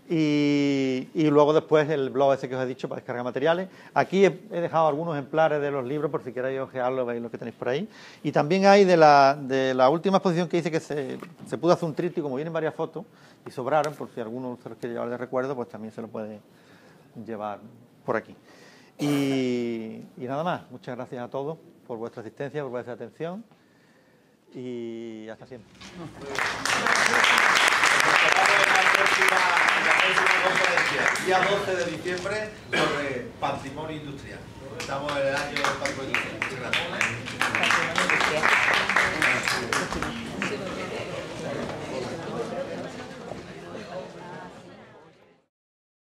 Speaker 2: Y luego después el blog ese que os he dicho para descargar materiales. Aquí he dejado algunos ejemplares de los libros por si queréis ojearlo, veis lo que tenéis por ahí. Y también hay de la última exposición que hice que se pudo hacer un tríptico, como vienen varias fotos y sobraron, por si alguno se los quiere llevar de recuerdo, pues también se lo puede llevar por aquí. Y nada más, muchas gracias a todos por vuestra asistencia, por vuestra atención y hasta siempre.
Speaker 1: La próxima conferencia, día 12 de diciembre, sobre patrimonio industrial. Estamos en el año del patrimonio industrial. Muchas gracias.